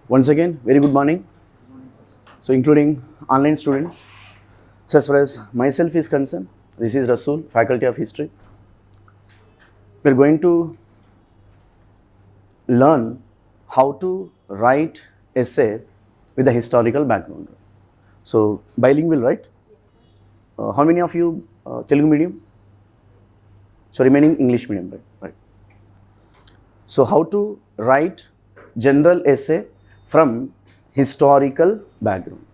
Once again, very good morning. So, including online students. So, as far as myself is concerned, this is Rasool, Faculty of History. We are going to learn how to write essay with a historical background. So, bilingual, right? How many of you Telugu medium? So, remaining English medium, right? So, how to write general essay from historical background.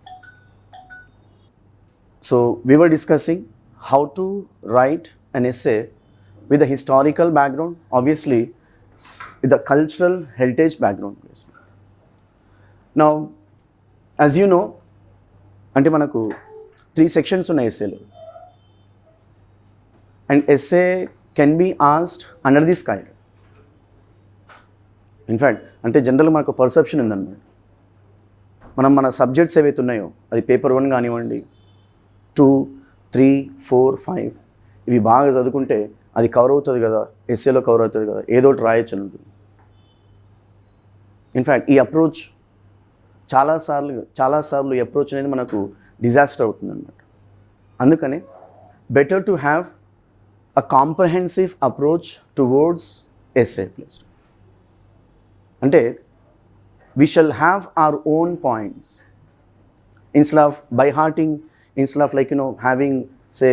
So, we were discussing how to write an essay with a historical background, obviously with a cultural heritage background. Now, as you know, అంటే మనకు 3 sections ఉన్నాయి essayలో. And essay can be asked under this kind. In fact, అంటే జనరల్గా మనకు perception ఉందన్నమాట. మన subjects ఏవైతే ఉన్నాయో అది పేపర్ 1 కానివ్వండి, 2, 3, 4, 5 ఇవి బాగా చదువుకుంటే అది కవర్ అవుతుంది కదా, ఎస్ఏలో కవర్ అవుతుంది కదా, ఏదో ఒకటి రాయొచ్చు అని ఉంటుంది. ఇన్ఫ్యాక్ట్ ఈ అప్రోచ్ చాలాసార్లు ఈ అప్రోచ్ అనేది మనకు డిజాస్టర్ అవుతుంది అన్నమాట. అందుకనే better to have a comprehensive approach towards SA place. అంటే we shall have our own points instead of by hearting, instead of having say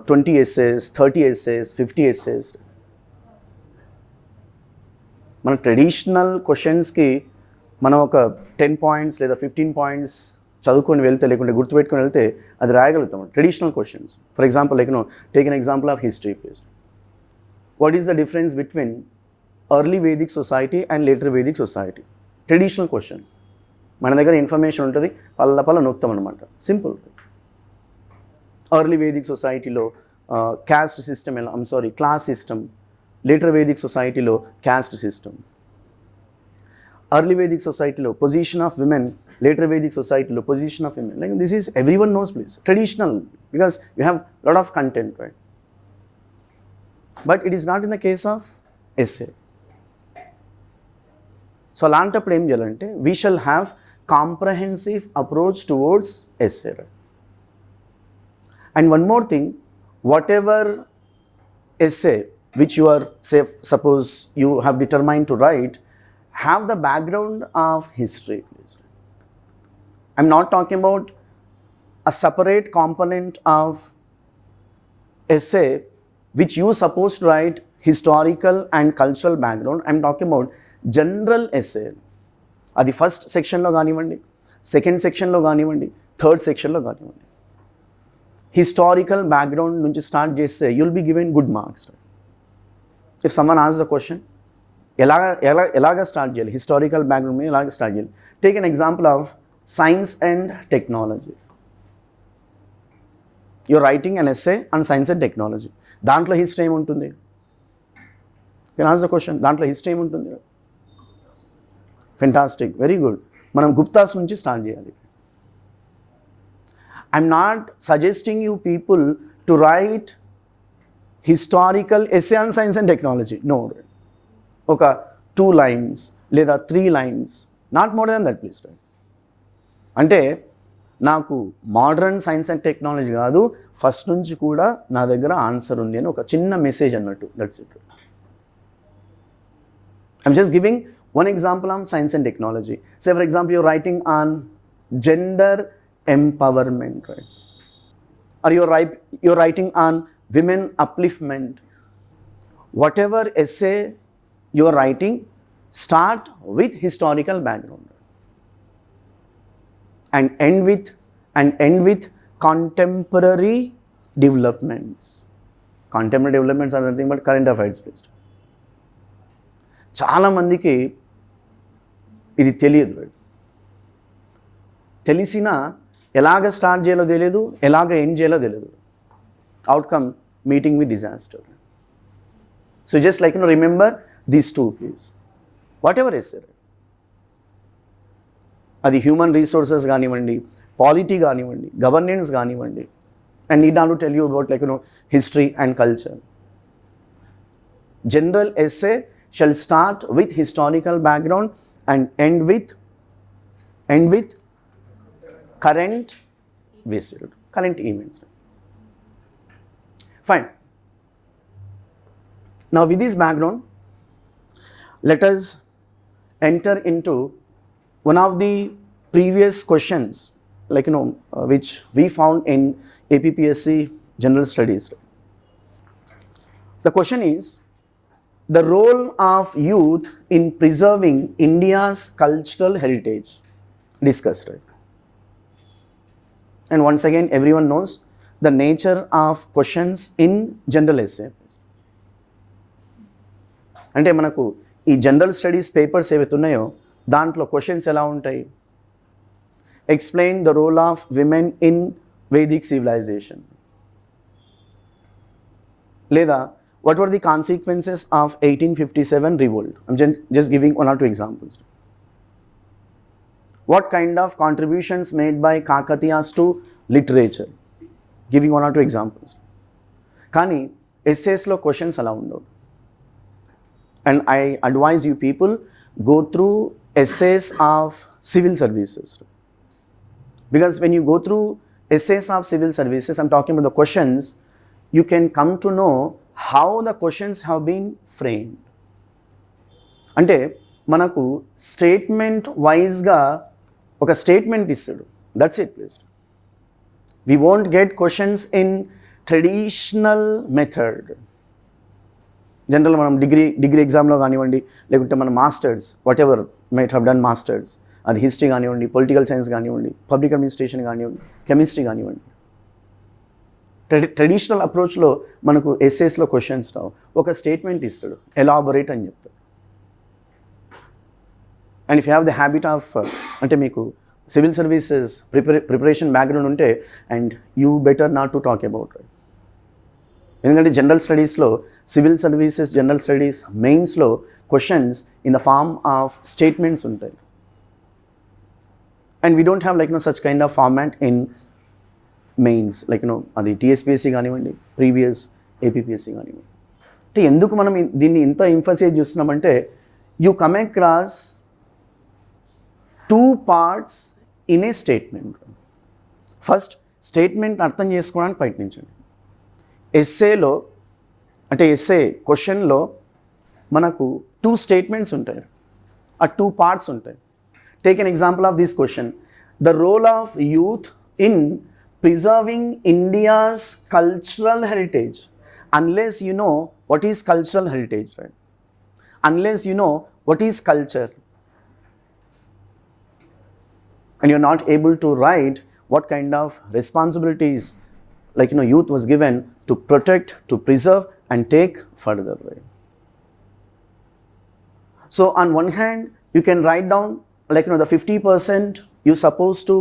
20 essays, 30 essays, 50 essays. మన ట్రెడిషనల్ క్వశ్చన్స్కి మనం ఒక 10 points లేదా 15 points చదువుకొని వెళ్తే, లేకుంటే గుర్తుపెట్టుకొని వెళ్తే అది రాయగలుగుతాం. Traditional questions, for example take an example of history please. What is the difference between early Vedic society and later Vedic society? Traditional question. మన దగ్గర ఇన్ఫర్మేషన్ ఉంటుంది, పల్ల నొక్తాం అనమాట. సింపుల్. ఎర్లీ వేదిక్ సొసైటీలో caste system class system. Later Vedic సొసైటీలో caste system. Early Vedic సొసైటీలో position of women, later Vedic సొసైటీలో position of women. Like this is everyone knows please. Traditional, because you have lot of content, right? But it is not in the case of SA. So అలాంటప్పుడు ఏం చేయాలంటే we shall have comprehensive approach towards SA. And one more thing, whatever SA which you are suppose you have determined to write, have the background of history. I'm not talking about a separate component of SA which you suppose to write historical and cultural background. I'm talking about general SA. అది first సెక్షన్లో కానివ్వండి, second సెక్షన్లో కానివ్వండి, third సెక్షన్లో కానివ్వండి. Historical background నుంచి start చేస్తే you'll be given good marks. If someone ask the question, ఎలాగ స్టార్ట్ చేయాలి, హిస్టారికల్ బ్యాక్గ్రౌండ్ మీద ఎలాగ స్టార్ట్ చేయాలి? Take an example of science and technology. Your writing an SA on science and technology. దాంట్లో history ఏముంటుంది? Can ask the question, దాంట్లో history ఏముంటుంది? Fantastic, very good. మనం గుప్తాస్ నుంచి స్టార్ట్ చేయాలి. I'm not suggesting you people to write historical essay on science and technology. No, ఒక 2 lines లేదా 3 lines, not more than that please. అంటే నాకు మోడర్న్ సైన్స్ అండ్ టెక్నాలజీ కాదు, ఫస్ట్ నుంచి కూడా నా దగ్గర ఆన్సర్ ఉంది అని ఒక చిన్న మెసేజ్ అన్నట్టు. That's it. I'm just giving one example on science and technology. Say for example, you're writing on gender empowerment, right? Or you're writing on women upliftment. Whatever essay you're writing, start with historical background and end with contemporary developments. Contemporary developments are nothing but current affairs based. చాలామందికి ఇది తెలియదు. తెలిసినా ఎలాగ start చేయాలో తెలియదు, ఎలాగ end చేయాలో తెలియదు. Outcome meeting with disaster. So just remember these 2 please. Whatever S, అది హ్యూమన్ రీసోర్సెస్ కానివ్వండి, పాలిటీ కానివ్వండి, గవర్నెన్స్ కానివ్వండి, and need not to tell you about history and culture. General essay shall start with historical background and end with end with current visit, current events. Fine. Now with this background, let us enter into one of the previous questions, like which we found in APPSC General Studies. The question is, the role of youth in preserving India's cultural heritage, discussed, right? And once again, everyone knows the nature of questions in general essay. అంటే మనకు ఈ general studies papers ఏవైతే ఉన్నాయో దాంట్లో questions ఎలా ఉంటాయి? Explain the role of women in Vedic civilization, లేదా what were the consequences of 1857 revolt? I'm just giving one or two examples. What kind of contributions made by Kakatiyas to literature? Giving one or two examples. Kani essays lo questions ala undau. And I advise you people, go through essays of civil services. Because when you go through essays of civil services, I'm talking about the questions, you can come to know how the questions have been framed. అంటే మనకు statement వైజ్గా ఒక statement ఇస్తాడు, that's it please. We won't get questions in traditional method. General మనం degree ఎగ్జామ్లో కానివ్వండి, లేకుంటే మన masters what ever might have done masters, అది హిస్టరీ కానివ్వండి, పొలిటికల్ సైన్స్ కానివ్వండి, పబ్లిక్ అడ్మినిస్ట్రేషన్ కానివ్వండి, కెమిస్ట్రీ కానివ్వండి, ట్రెడిషనల్ అప్రోచ్లో మనకు ఎస్సేస్లో క్వశ్చన్స్ రావు. ఒక స్టేట్మెంట్ ఇస్తాడు, ఎలాబొరేట్ అని చెప్తాడు. And if you have the habit of, అంటే మీకు సివిల్ సర్వీసెస్ ప్రిపరేషన్ బ్యాక్గ్రౌండ్ ఉంటే, and you better not to talk about it. ఎందుకంటే జనరల్ స్టడీస్లో, సివిల్ సర్వీసెస్ జనరల్ స్టడీస్ మెయిన్స్లో questions in the form of statements ఉంటాయి. And we don't have like such kind of format in mains, like అది TSPSC కానివ్వండి, previous APPSC కానివ్వండి. అంటే ఎందుకు మనం దీన్ని ఇంత ఎంఫసైజ్ చేస్తున్నామంటే, you come across 2 parts in a statement. First statement అర్థం చేసుకోవడానికి ప్రయత్నించండి. ఎస్సేలో, అంటే ఎస్సే క్వశ్చన్లో మనకు 2 స్టేట్మెంట్స్ ఉంటాయి, ఆ 2 parts ఉంటాయి. Take an example of this question, the role of youth in preserving India's cultural heritage. Unless you know what is cultural heritage, right? Unless you know what is culture, and you're not able to write what kind of responsibilities, like youth was given to protect, to preserve and take further, right? So on one hand, you can write down like the 50% you're supposed to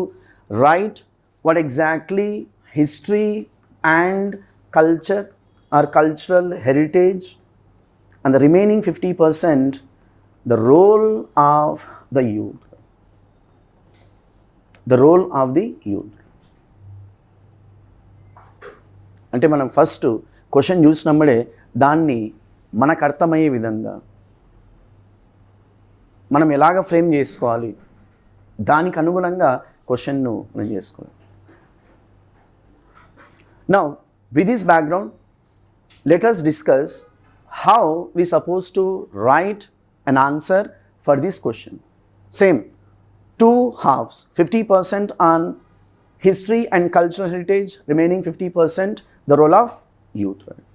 write what exactly history and culture or cultural heritage, and the remaining 50% the role of the youth. The role of the youth. అంటే మనం first question చూసినప్పుడే దాన్ని మనకు అర్థమయ్యే విధంగా మనం ఎలాగ frame చేసుకోవాలి, దానికి అనుగుణంగా క్వశ్చన్ను మనం చేసుకోవాలి. Now, with this background, let us discuss how we supposed to write an answer for this question. Same, 2 halves, 50% on history and cultural heritage, remaining 50% the role of youth. Right?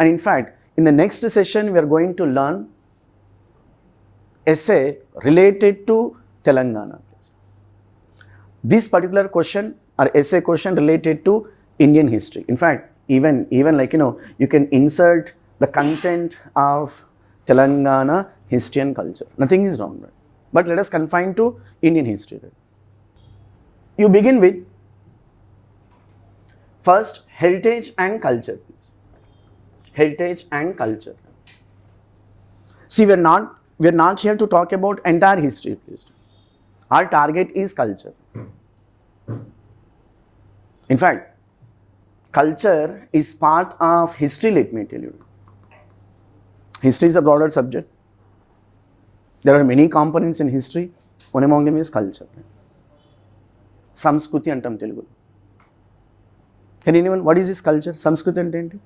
And in fact, in the next session, we are going to learn essay related to Telangana. This particular question or essay question related to Indian history. In fact, even like you can insert the content of Telangana history and culture. Nothing is wrong, right? But let us confine to Indian history. Right? You begin with first heritage and culture. Please. Heritage and culture. See, we're not here to talk about entire history, please. Our target is culture. In fact, culture is part of history, let me tell you. History is a broader subject. There are many components in history. One among them is culture. సంస్కృతి అంటాం తెలుగులో. Can anyone what is this culture? సంస్కృతి అంటే ఏంటి?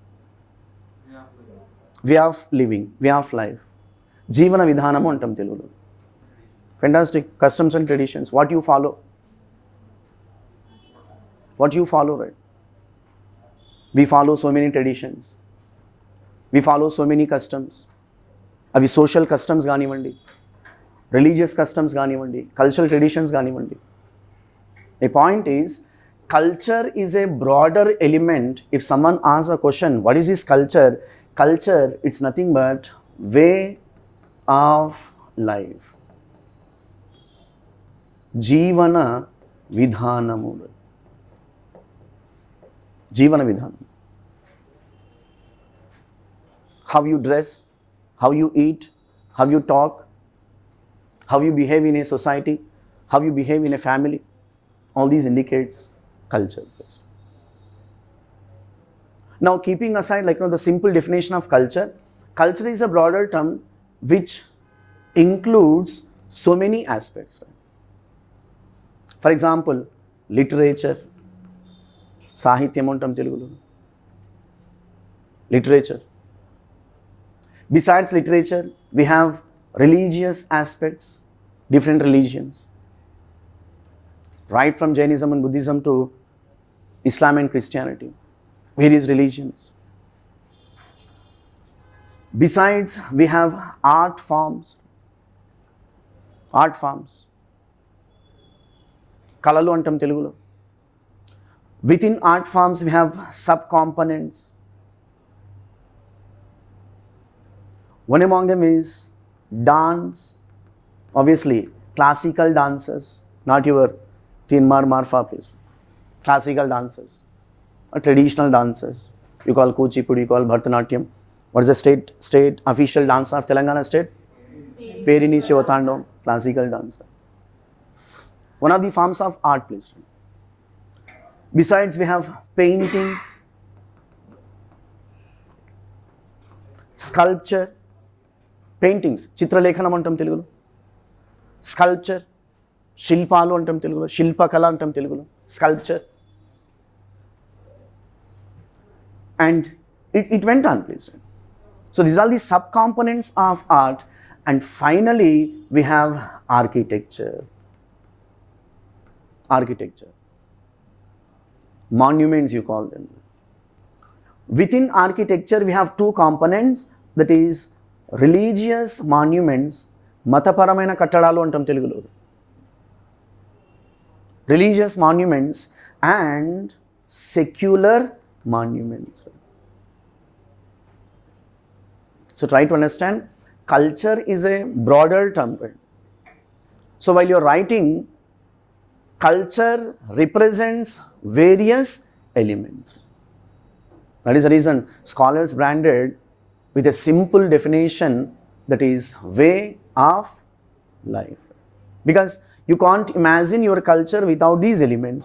Way of living, way of life, జీవన విధానము అంటాం తెలుగులో. Fantastic. Customs and traditions, what you follow, right? We follow so many traditions, we follow so many customs. అవి సోషల్ కస్టమ్స్ కానివ్వండి, religious customs కానివ్వండి, కల్చరల్ ట్రెడిషన్స్ కానివ్వండి. A point is, culture is a broader element. If someone asks a question, what is this culture? Culture, it's nothing but way of life. జీవన విధానము. జీవన విధానం. How you dress, how you eat, how you talk, how you behave in a society, how you behave in a family, all these indicates culture. Now, keeping aside the simple definition of culture, culture is a broader term which includes so many aspects. Right? For example, literature, సాహిత్యం అంటాం తెలుగులో. Literature. Besides literature, we have religious aspects, different religions, right from Jainism and Buddhism to Islam and Christianity, various religions. Besides, we have art forms. కళలు అంటాం తెలుగులో. Within art forms, we have sub-components. One among them is dance. Obviously, classical dancers, not your Tinmar Marfa, please. Classical dancers, or traditional dancers. You call Kuchipudi, you call Bharatanatyam. What is the state official dance of Telangana state? Perini Shivatandam, classical dancer. One of the forms of art, please. Besides, we have paintings, sculpture, paintings, చిత్రలేఖనం అంటాం తెలుగులో. Sculpture, శిల్పాలు అంటాం తెలుగులో. శిల్పకళ అంటాం తెలుగులో. Sculpture. And it went on, please. So these are the sub-components of art. And finally, we have architecture. Monuments, you call them. Within architecture, we have two components, that is religious monuments, మతపరమైన కట్టడాలు అంటాం తెలుగులో. Religious monuments and secular monuments. So try to understand, culture is a broader term. So while you're writing, culture represents various elements. That is the reason scholars branded with a simple definition, that is way of life. Because you can't imagine your culture without these elements.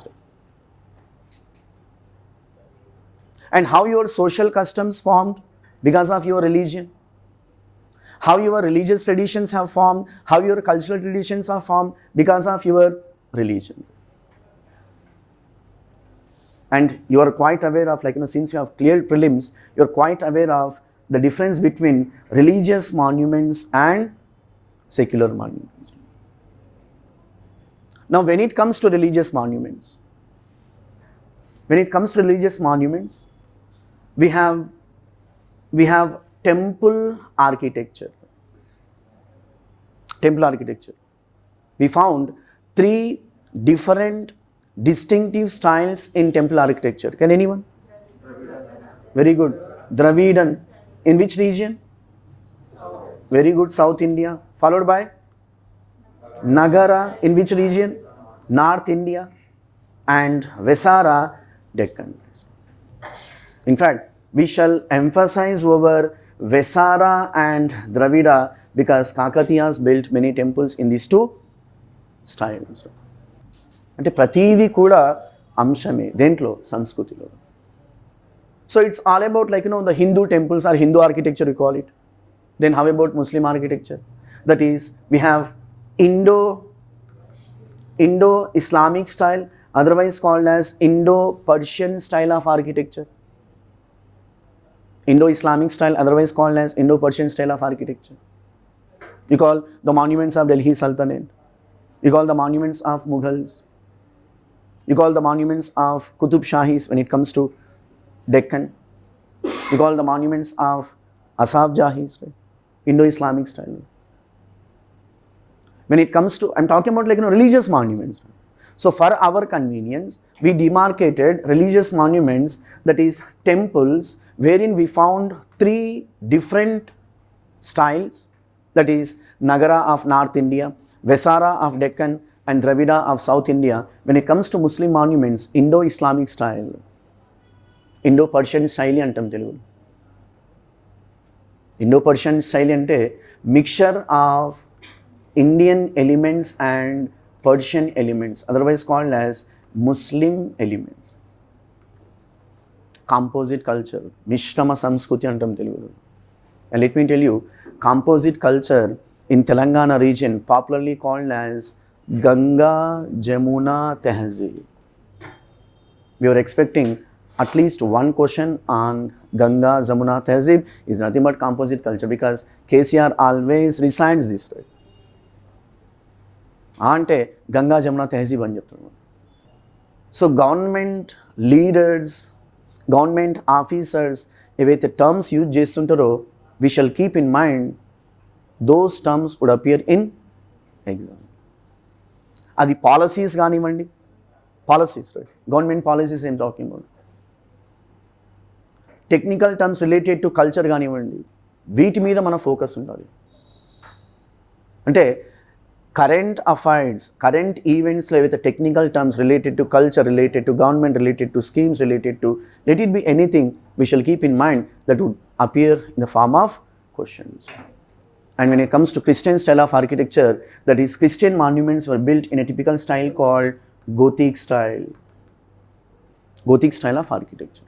And how your social customs formed because of your religion, how your religious traditions have formed, how your cultural traditions are formed because of your religion. And you are quite aware of, since you have cleared prelims, you are quite aware of the difference between religious monuments and secular monuments. Now, when it comes to religious monuments, we have temple architecture. We found 3 different distinctive styles in temple architecture. Can anyone? Very good. Dravidan. In which region? Very good. South India. Followed by Nagara. In which region? North India. And Vesara, Deccan. In fact, we shall emphasize over Vesara and Dravida because Kakatiyas built many temples in these 2 styles. అంటే ప్రతీది కూడా అంశమే దేంట్లో, సంస్కృతిలో. So it's all about the Hindu temples or Hindu architecture, we call it. Then how about Muslim architecture? That is, we have Indo-Islamic style, otherwise called as Indo-Persian style of architecture. Indo-Islamic style, otherwise called as Indo-Persian style of architecture. You call the monuments of Delhi Sultanate. You call the monuments of Mughals. You call the monuments of Qutub Shahis when it comes to Deccan. You call the monuments of Asaf Jahis, right? Indo-Islamic style. When it comes to, I'm talking about religious monuments. So for our convenience, we demarcated religious monuments, that is temples, wherein we found 3 different styles, that is Nagara of North India, Vesara of Deccan, and Dravida of South India. When it comes to Muslim monuments, Indo-Islamic style, Indo-Persian style antam Telugu. Indo-Persian style ante mixture of Indian elements and Persian elements, otherwise called as Muslim elements. Composite culture, Mishrama Samskruti antam Telugu. And let me tell you, composite culture in Telangana region, popularly called as Ganga Jamuna Tehzeeb. We were expecting at least one question on Ganga Jamuna Tehzeeb. Is nothing but composite culture, because KCR always recites this, right? అంటే గంగా జమున తెహజీబ్ అని చెప్తున్నాను. So government leaders, government officers ఏవైతే terms use చేస్తుంటారో, we shall keep in mind those terms would appear in exam. అది policies కానివ్వండి, policies, right, government policies am talking about, technical terms related to culture కానివ్వండి, వీటి మీద మన focus ఉండాలి. అంటే కరెంట్ అఫైర్స్, కరెంట్ ఈవెంట్స్లో ఏవైతే technical terms related to culture, related to government, related to schemes, related to let it be anything, we shall keep in mind that would appear in the form of questions. And when it comes to Christian style of architecture, that is Christian monuments were built in a typical style called Gothic style. Gothic style of architecture.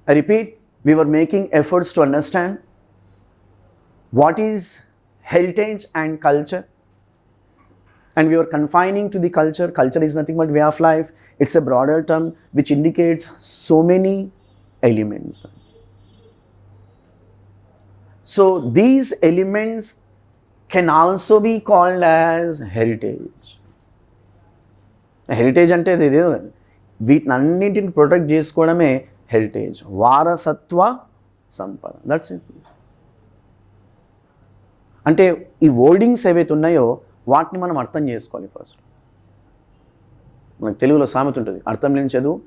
I repeat, we were making efforts to understand what is heritage and culture, and we were confining to the culture. Culture is nothing but way of life. It's a broader term which indicates so many elements. So these elements can also be called as heritage. Heritage అంటే ఇదే, వీటిని అన్నింటిని protect చేసుకోవడమే heritage, వారసత్వ సంపద. That's it. అంటే ఈ wordings ఏవైతే ఉన్నాయో వాటిని మనం అర్థం చేసుకోవాలి. ఫస్ట్ మనకు తెలుగులో సామెత ఉంటుంది, అర్థం లేని చదువు.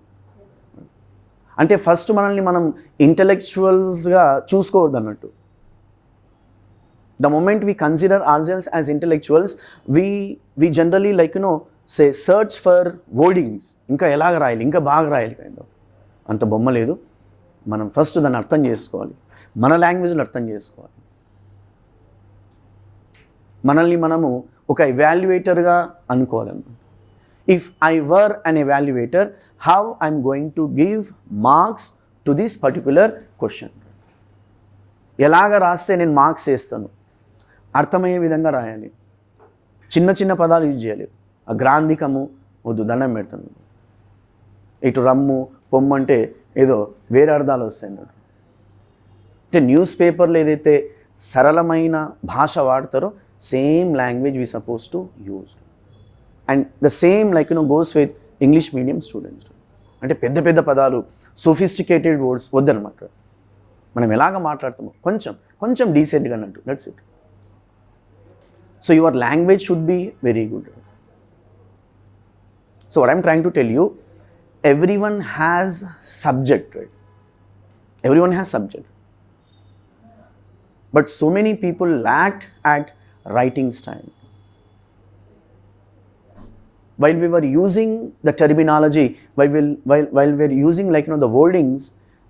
అంటే ఫస్ట్ మనల్ని మనం ఇంటలెక్చువల్స్గా చూసుకోవద్దు అన్నట్టు. The moment we consider ourselves as intellectuals, we generally say search for wordings. ఇంకా ఎలాగ రాయాలి, ఇంకా బాగా రాయాలి, అంత బొమ్మ లేదు. మనం ఫస్ట్ దాన్ని అర్థం చేసుకోవాలి, మన లాంగ్వేజ్లో అర్థం చేసుకోవాలి. మనల్ని మనము ఒక ఎవాల్యుయేటర్గా అనుకోవాలన్నమాట. If I were an evaluator, how I'm going to give marks to this particular question. ఎలాగ రాస్తే నేను మార్క్స్ వేస్తాను, అర్థమయ్యే విధంగా రాయాలి. చిన్న చిన్న పదాలు యూజ్ చేయాలి. ఆ గ్రాంధికము వద్దు, దండం పెడతాను. ఇటు రమ్ము పొమ్ము అంటే ఏదో వేరే అర్థాలు వస్తాయి అన్నట్టు. అంటే న్యూస్ పేపర్లో ఏదైతే సరళమైన భాష వాడతారో, same language we suppose to use. And the same goes with English medium students. అంటే పెద్ద పెద్ద పదాలు, సోఫిస్టికేటెడ్ వర్డ్స్ వద్దనమాట. మనం ఎలాగ మాట్లాడతామో కొంచెం కొంచెం డీసెంట్గా అన్నట్టు. That's it. So your language should be very good. So what I'm trying to tell you, everyone has subject, right? Everyone has subject. But so many people lacked at writing style. While we were using the terminology, while we're using the wordings,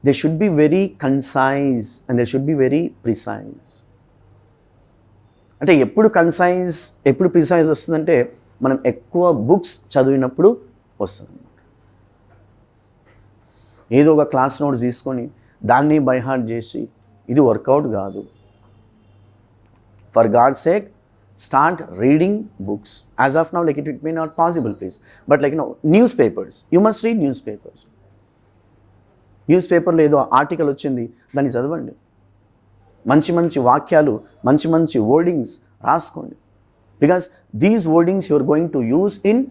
they should be very concise and they should be very precise. అంటే ఎప్పుడు concise, ఎప్పుడు precise వస్తుందంటే మనం ఎక్కువ books చదివినప్పుడు వస్తుంది. ఏదో ఒక క్లాస్ నోట్స్ తీసుకొని దాన్ని బై హార్ట్ చేసి ఇది వర్కౌట్ కాదు. For God sake start reading books. As of now, like it may not possible, please, but like newspapers, you must read newspapers. న్యూస్పేపర్లో ఏదో ఆర్టికల్ వచ్చింది, దాన్ని చదవండి. మంచి మంచి వాక్యాలు, మంచి మంచి వర్డింగ్స్ రాసుకోండి. Because these wordings you are going to use in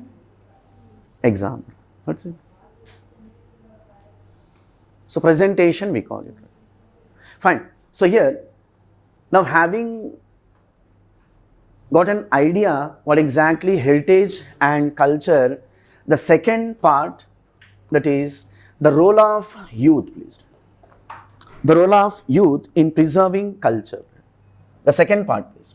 exam. That's it. So presentation we call it. Fine. So here, now having got an idea what exactly heritage and culture, the second part, that is the role of youth, please. The role of youth in preserving culture. The second part, please.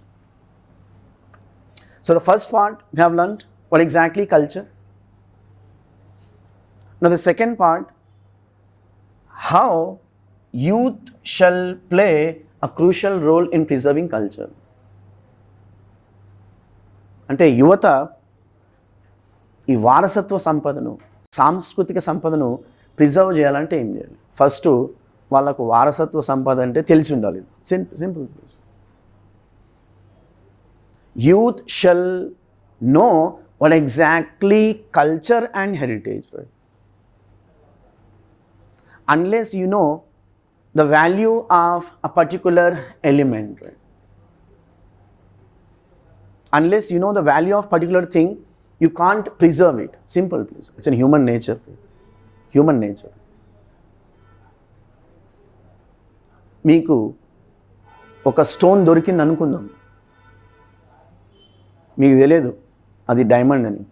So the first part we have learnt what exactly culture. Now the second part, how youth shall play a crucial role in preserving culture. అంటే యువత ఈ వారసత్వ సంపదను, సాంస్కృతిక సంపదను preserve చేయాలంటే ఏం చేయాలి? ఫస్ట్ వాళ్ళకు వారసత్వ సంపద అంటే తెలిసి ఉండాలి. Simple. Youth shall know what exactly culture and heritage, right? Unless you know the value of a particular element, right? Unless you know the value of particular thing, you can't preserve it. Simple, please. It's in human nature. Human nature. మీకు ఒక stone దొరికింది అనుకుందాం, మీకు తెలియదు అది diamond అని.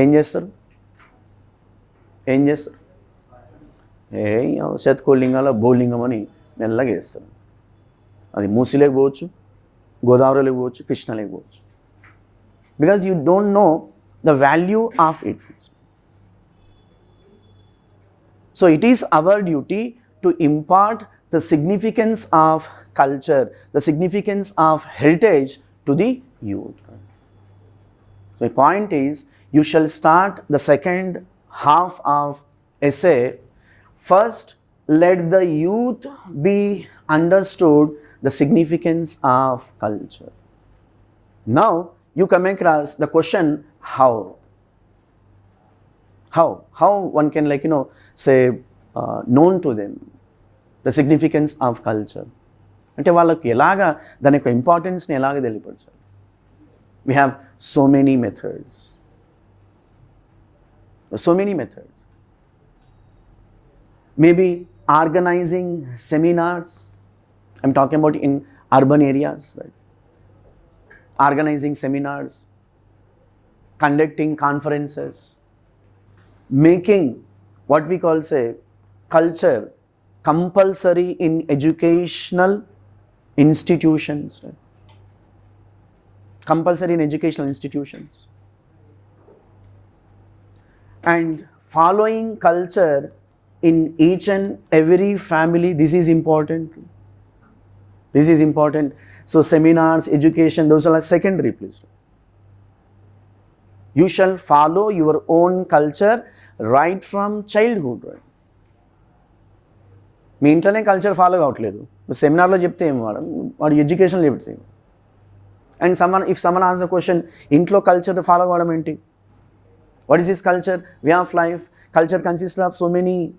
ఏం చేస్తారు? శతకోలింగాల బౌలింగం అని మెల్లగా వేస్తారు. అది మూసిలోకి పోవచ్చు, గోదావరిలోకి పోవచ్చు, కృష్ణలోకి పోవచ్చు. Because you don't know the value of it. So it is our duty to impart the significance of culture, the significance of heritage to the youth. So the point is, you shall start the second half of essay. First, let the youth be understood the significance of culture. Now, you come across the question, how? How one can say known to them the significance of culture. అంటే వాళ్ళకి ఎలాగా దాని యొక్క ఇంపార్టెన్స్ని ఎలాగ తెలియపరచాలి? We have so many methods. Maybe organizing seminars. I'm talking about in urban areas, right? Organizing seminars, conducting conferences, making what we call culture compulsory in educational institutions, right? Compulsory in educational institutions. And following culture in each and every family, this is important. So seminars, education, those are secondary, please. You shall follow your own culture right from childhood, right? మీ ఇంట్లోనే culture follow కావట్లేదు, సెమినార్లో చెప్తే ఏం వాడు ఎడ్యుకేషన్లో చెప్తే. And if someone answer question, ఇంట్లో culture follow కావడం ఏంటి? What is this culture? Way of life. Culture consist of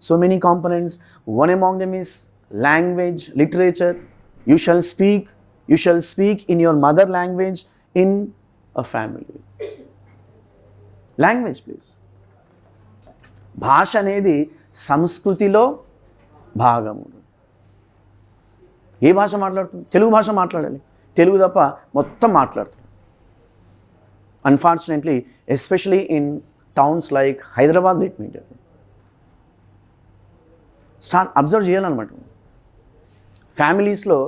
so many components. One among them is language, literature. You shall speak in your mother language in a family. Language, please. భాష అనేది సంస్కృతిలో భాగము. ఏ భాష మాట్లాడుతుంది? తెలుగు భాష మాట్లాడాలి. తెలుగు తప్ప మొత్తం మాట్లాడుతుంది. Unfortunately especially in towns like Hyderabad, let me tell, start observe చేయాలన్నమాట. ఫ్యామిలీస్లో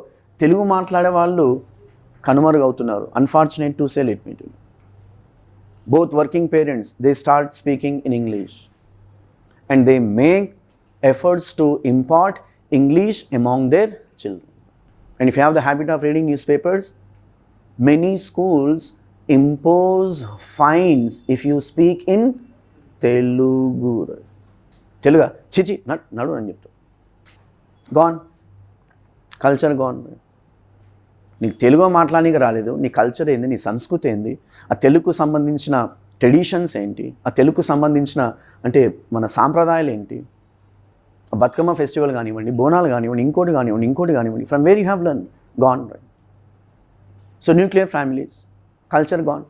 తెలుగు మాట్లాడే వాళ్ళు కనుమరుగవుతున్నారు. Unfortunate to say, let me tell. Both working parents, they start speaking in English and they make efforts to impart English among their children. And if you have the habit of reading newspapers, many schools impose fines if you speak in Telugu. Telugu, chichi, nadu ani cheptu. Gone. Culture gone. నీకు తెలుగు మాట్లాడడానికి రాలేదు, నీ culture ఏంది, నీ సంస్కృతి ఏంది, ఆ తెలుగుకు సంబంధించిన ట్రెడిషన్స్ ఏంటి, ఆ తెలుగుకు సంబంధించిన అంటే మన సాంప్రదాయాలు ఏంటి, బతుకమ్మ ఫెస్టివల్ కానివ్వండి, బోనాలు కానివ్వండి, ఇంకోటి కానివ్వండి, from where you have learn gone, right? So nuclear families, culture gone.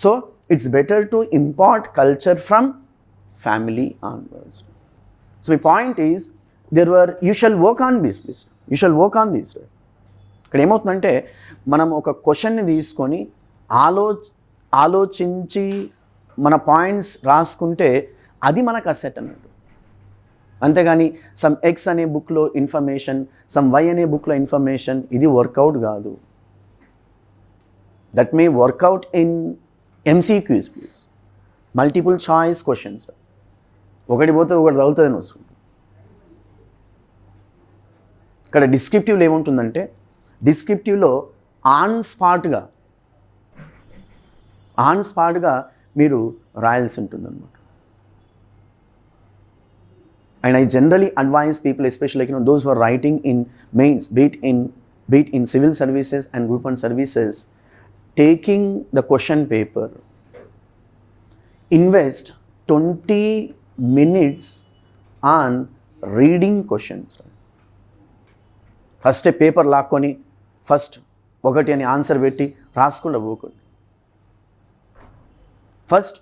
So it's better to impart culture from family onwards. So my point is you shall work on this please, you shall work on this. ఇక్కడ ఏమవుతుందంటే మనం ఒక క్వశ్చన్ని తీసుకొని ఆలోచించి మన points రాసుకుంటే అది మనకు అసెట్ అన్నట్టు. అంతేగాని సమ్ ఎక్స్ అనే బుక్లో ఇన్ఫర్మేషన్, సమ్ వై అనే బుక్లో ఇన్ఫర్మేషన్, ఇది వర్కౌట్ కాదు. That may work out in MCQs please, multiple choice questions. ఒకటి పోతే ఒకటి తగులుతుందని వస్తుంది. ఇక్కడ డిస్క్రిప్టివ్లో ఏముంటుందంటే డిస్క్రిప్టివ్లో ఆన్ స్పాట్గా మీరు రాయాల్సి ఉంటుందన్నమాట. And I generally advise people, especially those who are writing in mains, be it in civil services and group 1 services, taking the question paper, invest 20 minutes on reading questions. First paper లాక్కొని first ఒకటి అని answer పెట్టి రాసుకుంటూ పోకండి. First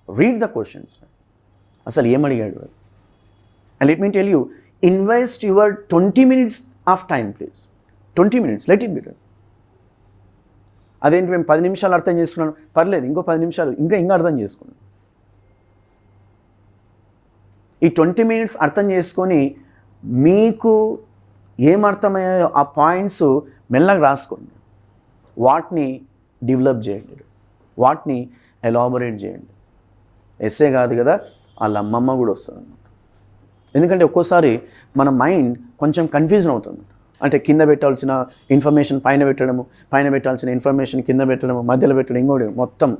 read the questions, అసలు ఏమడిగాడు. And let me tell you, invest your 20 minutes of time, please. 20 minutes, let it be done. అదేంటి మేము 10 నిమిషాలు అర్థం చేసుకున్నాను, పర్లేదు ఇంకో 10 నిమిషాలు ఇంకా అర్థం చేసుకున్నాను. ఈ 20 minutes అర్థం చేసుకొని మీకు ఏమర్థమయ్యాయో ఆ పాయింట్స్ మెల్లగా రాసుకోండి. వాటిని డెవలప్ చేయండి, వాటిని ఎలాబొరేట్ చేయండి. ఎస్సే కాదు కదా, వాళ్ళ అమ్మమ్మ కూడా వస్తుంది. ఎందుకంటే ఒక్కోసారి మన మైండ్ కొంచెం కన్ఫ్యూజన్ అవుతుంది. అంటే కింద పెట్టాల్సిన ఇన్ఫర్మేషన్ పైన పెట్టడము, పైన పెట్టాల్సిన ఇన్ఫర్మేషన్ కింద పెట్టడము, మధ్యలో పెట్టడం, ఇంకోటి మొత్తం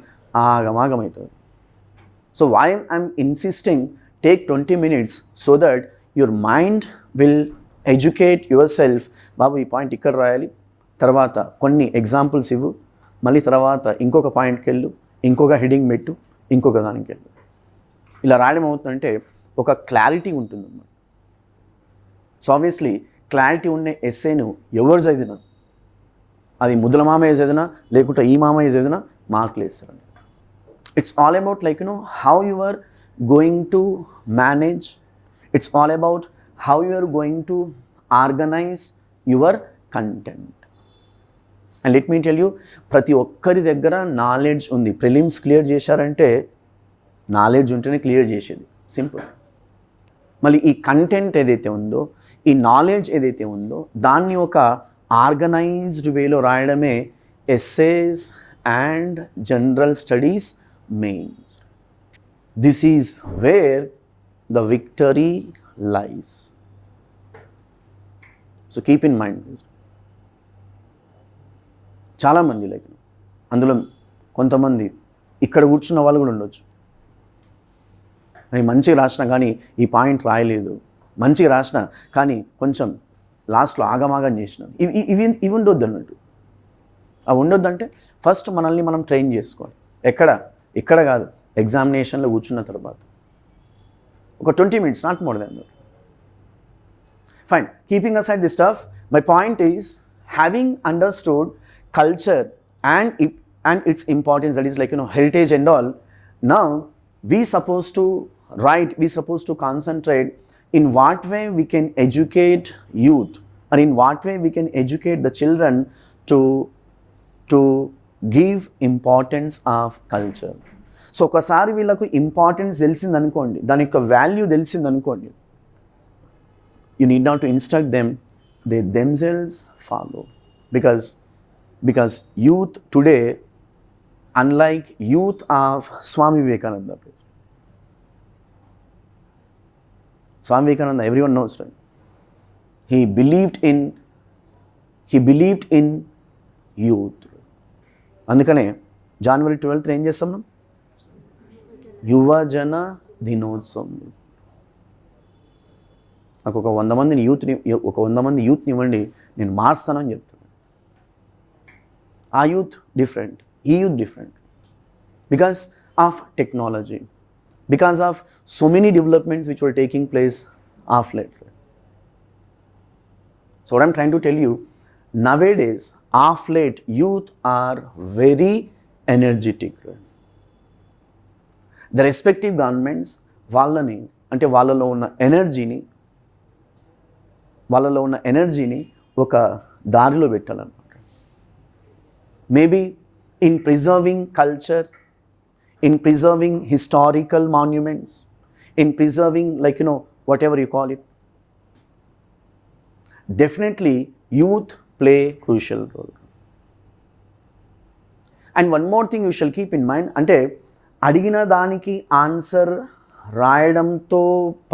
ఆగమాగమవుతుంది. So why I'm insisting take 20 minutes so that your mind will educate yourself. బాబు ఈ పాయింట్ ఇక్కడ రాయాలి, తర్వాత కొన్ని ఎగ్జాంపుల్స్ ఇవ్వు, మళ్ళీ తర్వాత ఇంకొక పాయింట్కి వెళ్ళు, ఇంకొక హెడింగ్ పెట్టు, ఇంకొక దానికి వెళ్ళు. ఇలా రాయడం అవుతుందంటే ఒక క్లారిటీ ఉంటుందన్నమాట. సో ఆబ్వియస్లీ క్లారిటీ ఉండే ఎస్సేను ఎవరు చదివినా, అది ముద్దుల మామయ్య చదివినా లేకుంటే ఈ మామయ్య చదివినా మార్కులు వేస్తారండి. It's all about how you are going to manage, it's all about how you are going to organize your content. And let me tell you, ప్రతి ఒక్కరి దగ్గర నాలెడ్జ్ ఉంది. ప్రిలిమ్స్ క్లియర్ చేశారంటే నాలెడ్జ్ ఉంటేనే క్లియర్ చేసేది, సింపుల్. మళ్ళీ ఈ content ఏదైతే ఉందో, ఈ నాలెడ్జ్ ఏదైతే ఉందో, దాన్ని ఒక ఆర్గనైజ్డ్ వేలో రాయడమే essays and general studies mains. This is where the victory lies. So keep in mind. చాలామంది అందులో కొంతమంది ఇక్కడ కూర్చున్న వాళ్ళు కూడా ఉండొచ్చు. నేను మంచిగా రాసిన కానీ ఈ పాయింట్ రాయలేదు, మంచిగా రాసిన కానీ కొంచెం లాస్ట్లో ఆగమాగం చేసినాను, ఇవి ఉండొద్దు అన్నట్టు. అవి ఉండొద్దంటే ఫస్ట్ మనల్ని మనం ట్రైన్ చేసుకోవాలి. ఇక్కడ కాదు, ఎగ్జామినేషన్లో కూర్చున్న తర్వాత ఒక 20 minutes, not more than that. Fine, keeping aside this stuff, my point is having understood culture and its importance, that is heritage and all. Now we supposed to concentrate in what way we can educate youth, or in what way we can educate the children to give importance of culture. So ఒకసారి వీళ్ళకు importance తెలిసిందనుకోండి, దాని యొక్క value తెలిసిందనుకోండి, you need not to instruct them, they themselves follow. Because youth today, unlike youth of Swami Vivekananda, everyone knows, right? He believed in youth. అందుకనే January 12th ఏం చేస్తాం మనం? యువజన దినోత్సవం. నాకు ఒక 100 మంది యూత్ని ఇవ్వండి, నేను మార్స్తానని చెప్తాను. ఆ యూత్ డిఫరెంట్, ఈ youth different because of technology, because of so many developments which were taking place of late. So what I'm trying to tell you, nowadays of late youth are very energetic. The respective governments వాళ్ళని అంటే వాళ్ళలో ఉన్న ఎనర్జీని ఒక దారిలో పెట్టాలన్నమాట. Maybe in preserving culture, in preserving historical monuments, in preserving whatever you call it. Definitely youth play crucial role. And one more thing you shall keep in mind, ante adigina daniki answer రాయడంతో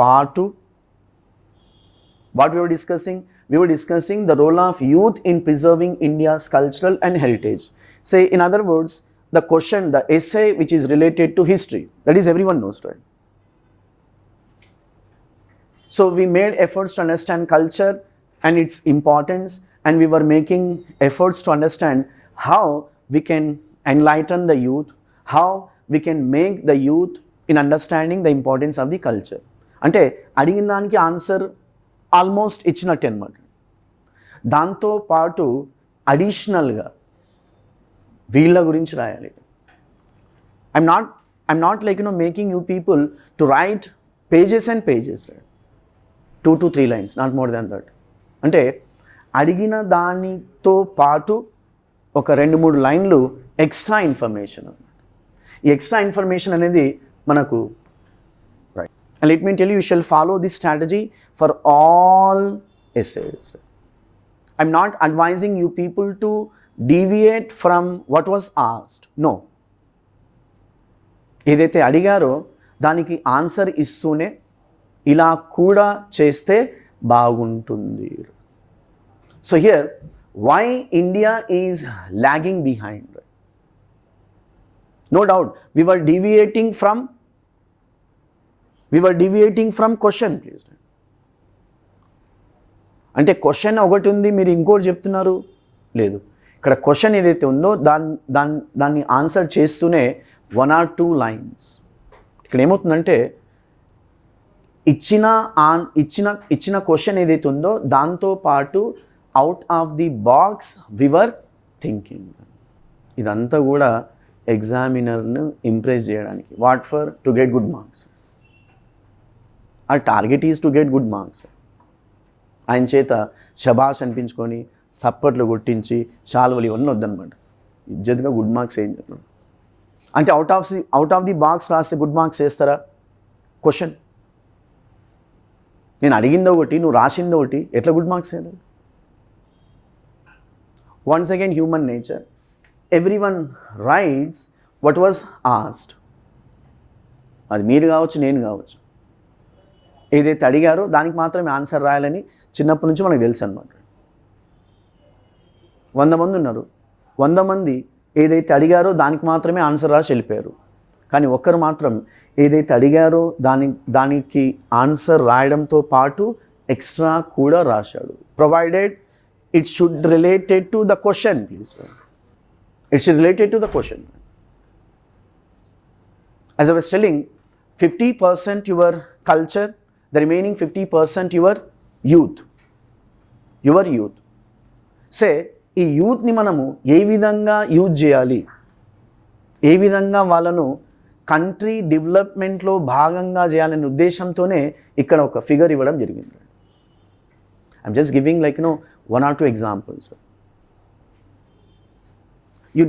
పాటు what we were discussing the role of youth in preserving India's cultural and heritage. Say in other words, the question, the essay which is related to history, that is everyone knows, right? So we made efforts to understand culture and its importance, and we were making efforts to understand how we can enlighten the youth, how we can make the youth in understanding the importance of the culture. అంటే అడిగిన దానికి answer almost ఇచ్చినట్టు అనమాట. దాంతో పాటు అడిషనల్గా వీళ్ళ గురించి రాయాలి. I'm not making you people to write pages and pages, right? 2 to 3 lines, not more than that. అంటే అడిగిన దానితో పాటు ఒక 2-3 లైన్లు ఎక్స్ట్రా ఇన్ఫర్మేషన్. ఈ ఎక్స్ట్రా ఇన్ఫర్మేషన్ అనేది మనకు right. And let me tell you, you shall follow this strategy for all essays. I'm not advising you people to deviate from what was asked. No. ఏదైతే అడిగారో దానికి ఆన్సర్ ఇస్తూనే ఇలా కూడా చేస్తే బాగుంటుంది. So here why India is lagging behind. No doubt we were deviating from question, please. అంటే question ఒకటి ఉంది, మీరు ఇంకోటి చెప్తున్నారు. లేదు, ఇక్కడ క్వశ్చన్ ఏదైతే ఉందో దాన్ని ఆన్సర్ చేస్తూనే 1 or 2 lines. ఇక్కడ ఏమవుతుందంటే ఇచ్చిన క్వశ్చన్ ఏదైతే ఉందో దాంతో పాటు out of the box we were thinking. ఇదంతా కూడా ఎగ్జామినర్ను ఇంప్రెస్ చేయడానికి. What for? To get good marks. ఆ target is to get good marks. ఆయన చేత శబాష్ అనిపించుకొని సప్పట్లు కొట్టించి శాలువలు ఇవన్నీ వద్దనమాట. ఇజ్జత్గా గుడ్ మార్క్స్ ఏం చెప్పడం అంటే అవుట్ ఆఫ్ ది బాక్స్ రాస్తే గుడ్ మార్క్స్ వేస్తారా? క్వశ్చన్ నేను అడిగింది ఒకటి, నువ్వు రాసింది ఒకటి, ఎట్లా గుడ్ మార్క్స్ వేయాలి? Once again human nature, everyone rights what was asked. అది మీరు కావచ్చు, నేను కావచ్చు. ఏదైతే అడిగారో దానికి మాత్రమే ఆన్సర్ రాయాలని చిన్నప్పటి నుంచి మనకు తెలుసు అనమాట. 100 మంది ఉన్నారు, 100 మంది ఏదైతే అడిగారో దానికి మాత్రమే ఆన్సర్ రాసి వెళ్ళిపోయారు. కానీ ఒక్కరు మాత్రం ఏదైతే అడిగారో దానికి ఆన్సర్ రాయడంతో పాటు ఎక్స్ట్రా కూడా రాశాడు. Provided it should related to the question, please. It should related to the question. As I was telling, 50% your culture, the remaining 50% your youth. Say, ఈ యూత్ని మనము ఏ విధంగా యూజ్ చేయాలి, ఏ విధంగా వాళ్ళను కంట్రీ డెవలప్మెంట్లో భాగంగా చేయాలనే ఉద్దేశంతోనే ఇక్కడ ఒక ఫిగర్ ఇవ్వడం జరిగింది. I'm just giving 1 or 2 examples. You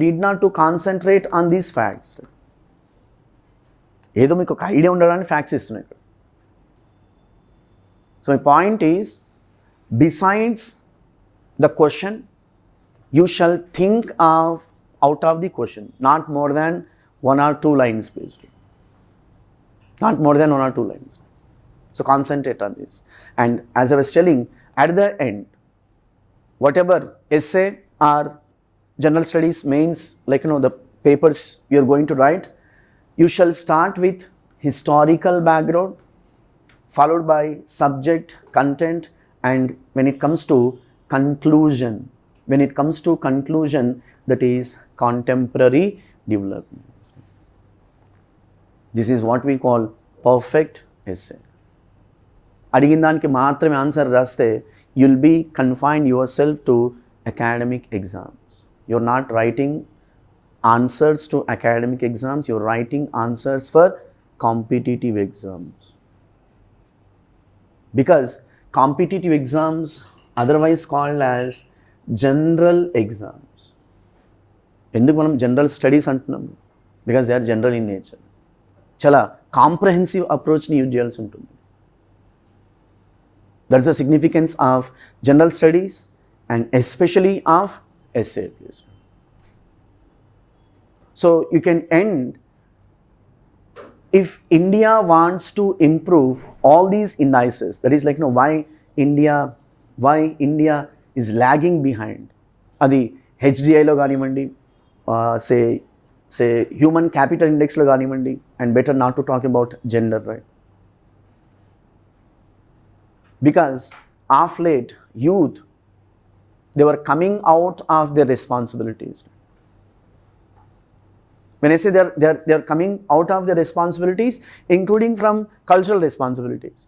need not to concentrate on these facts. ఏదో మీకు ఒక ఐడియా ఉండడానికి ఫ్యాక్ట్స్ ఇస్తున్నాయి ఇక్కడ. So my point is, besides the question, you shall think of out of the question, not more than 1 or 2 lines, please. Not more than 1 or 2 lines. So concentrate on this. And as I was telling, at the end, whatever essay or general studies mains, the papers you're going to write, you shall start with historical background, followed by subject, content, and when it comes to conclusion. When it comes to conclusion, that is contemporary development. This is what we call perfect essay. అడిగిన దానికి మాత్రమే answer రాస్తే you'll be confined yourself to academic exams. You're not writing answers to academic exams, you're writing answers for competitive exams. Because competitive exams, otherwise called as general exams. ఎందుకు మనం general studies అంటున్నాం? Because they are general in nature. చాలా comprehensive అప్రోచ్ని use చేయాల్సి ఉంటుంది. That's the significance of general studies and especially of essay. So you can end, if India wants to improve all these indices, that is like, why India is lagging behind. Adi HDI lo ganivandi, say human capital index lo ganivandi, and better not to talk about gender, right? Because of late youth, they were coming out of their responsibilities. When I say they are coming out of their responsibilities, including from cultural responsibilities.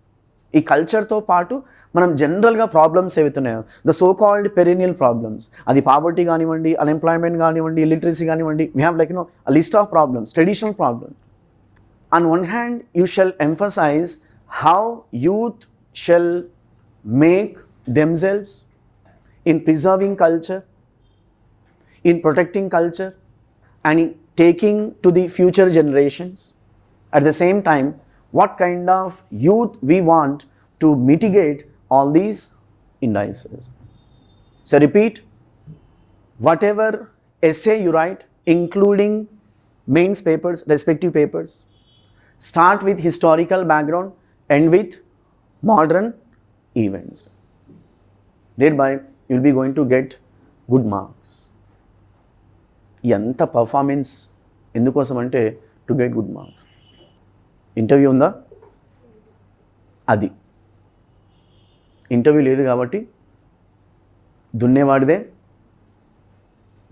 ఈ కల్చర్తో పాటు మనం జనరల్గా problems ఏవైతున్నాయో, the so called perineal problems, అది poverty కానివ్వండి, unemployment కానివ్వండి, illiteracy కానివ్వండి, we have like a list of problems, traditional problems. On one hand, you shall emphasize how youth shall make themselves in preserving culture, in protecting culture, and in taking to the future generations. At the same time, what kind of youth we want to mitigate all these indices. So repeat, whatever essay you write, including mains papers, respective papers, start with historical background, end with modern events. Thereby, you'll be going to get good marks. ఎంత performance ఎందుకోసం అంటే to get good marks. Interview ఉందా? అది interview లేదు కాబట్టి దున్నేవాడిదే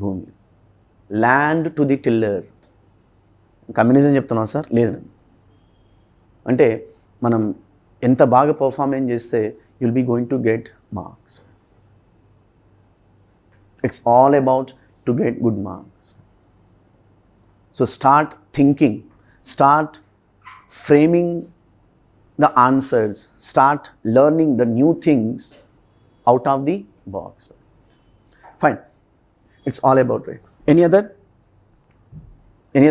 భూమి. Land to the tiller. Communism చెప్తున్నాం sir? లేదు. అంటే మనం ఎంత బాగా పర్ఫార్మెన్స్ చేస్తే you'll be going to get marks. It's all about to get good marks. So start thinking, start framing the answers, start learning the new things out of the box. Fine. It's all about it. Any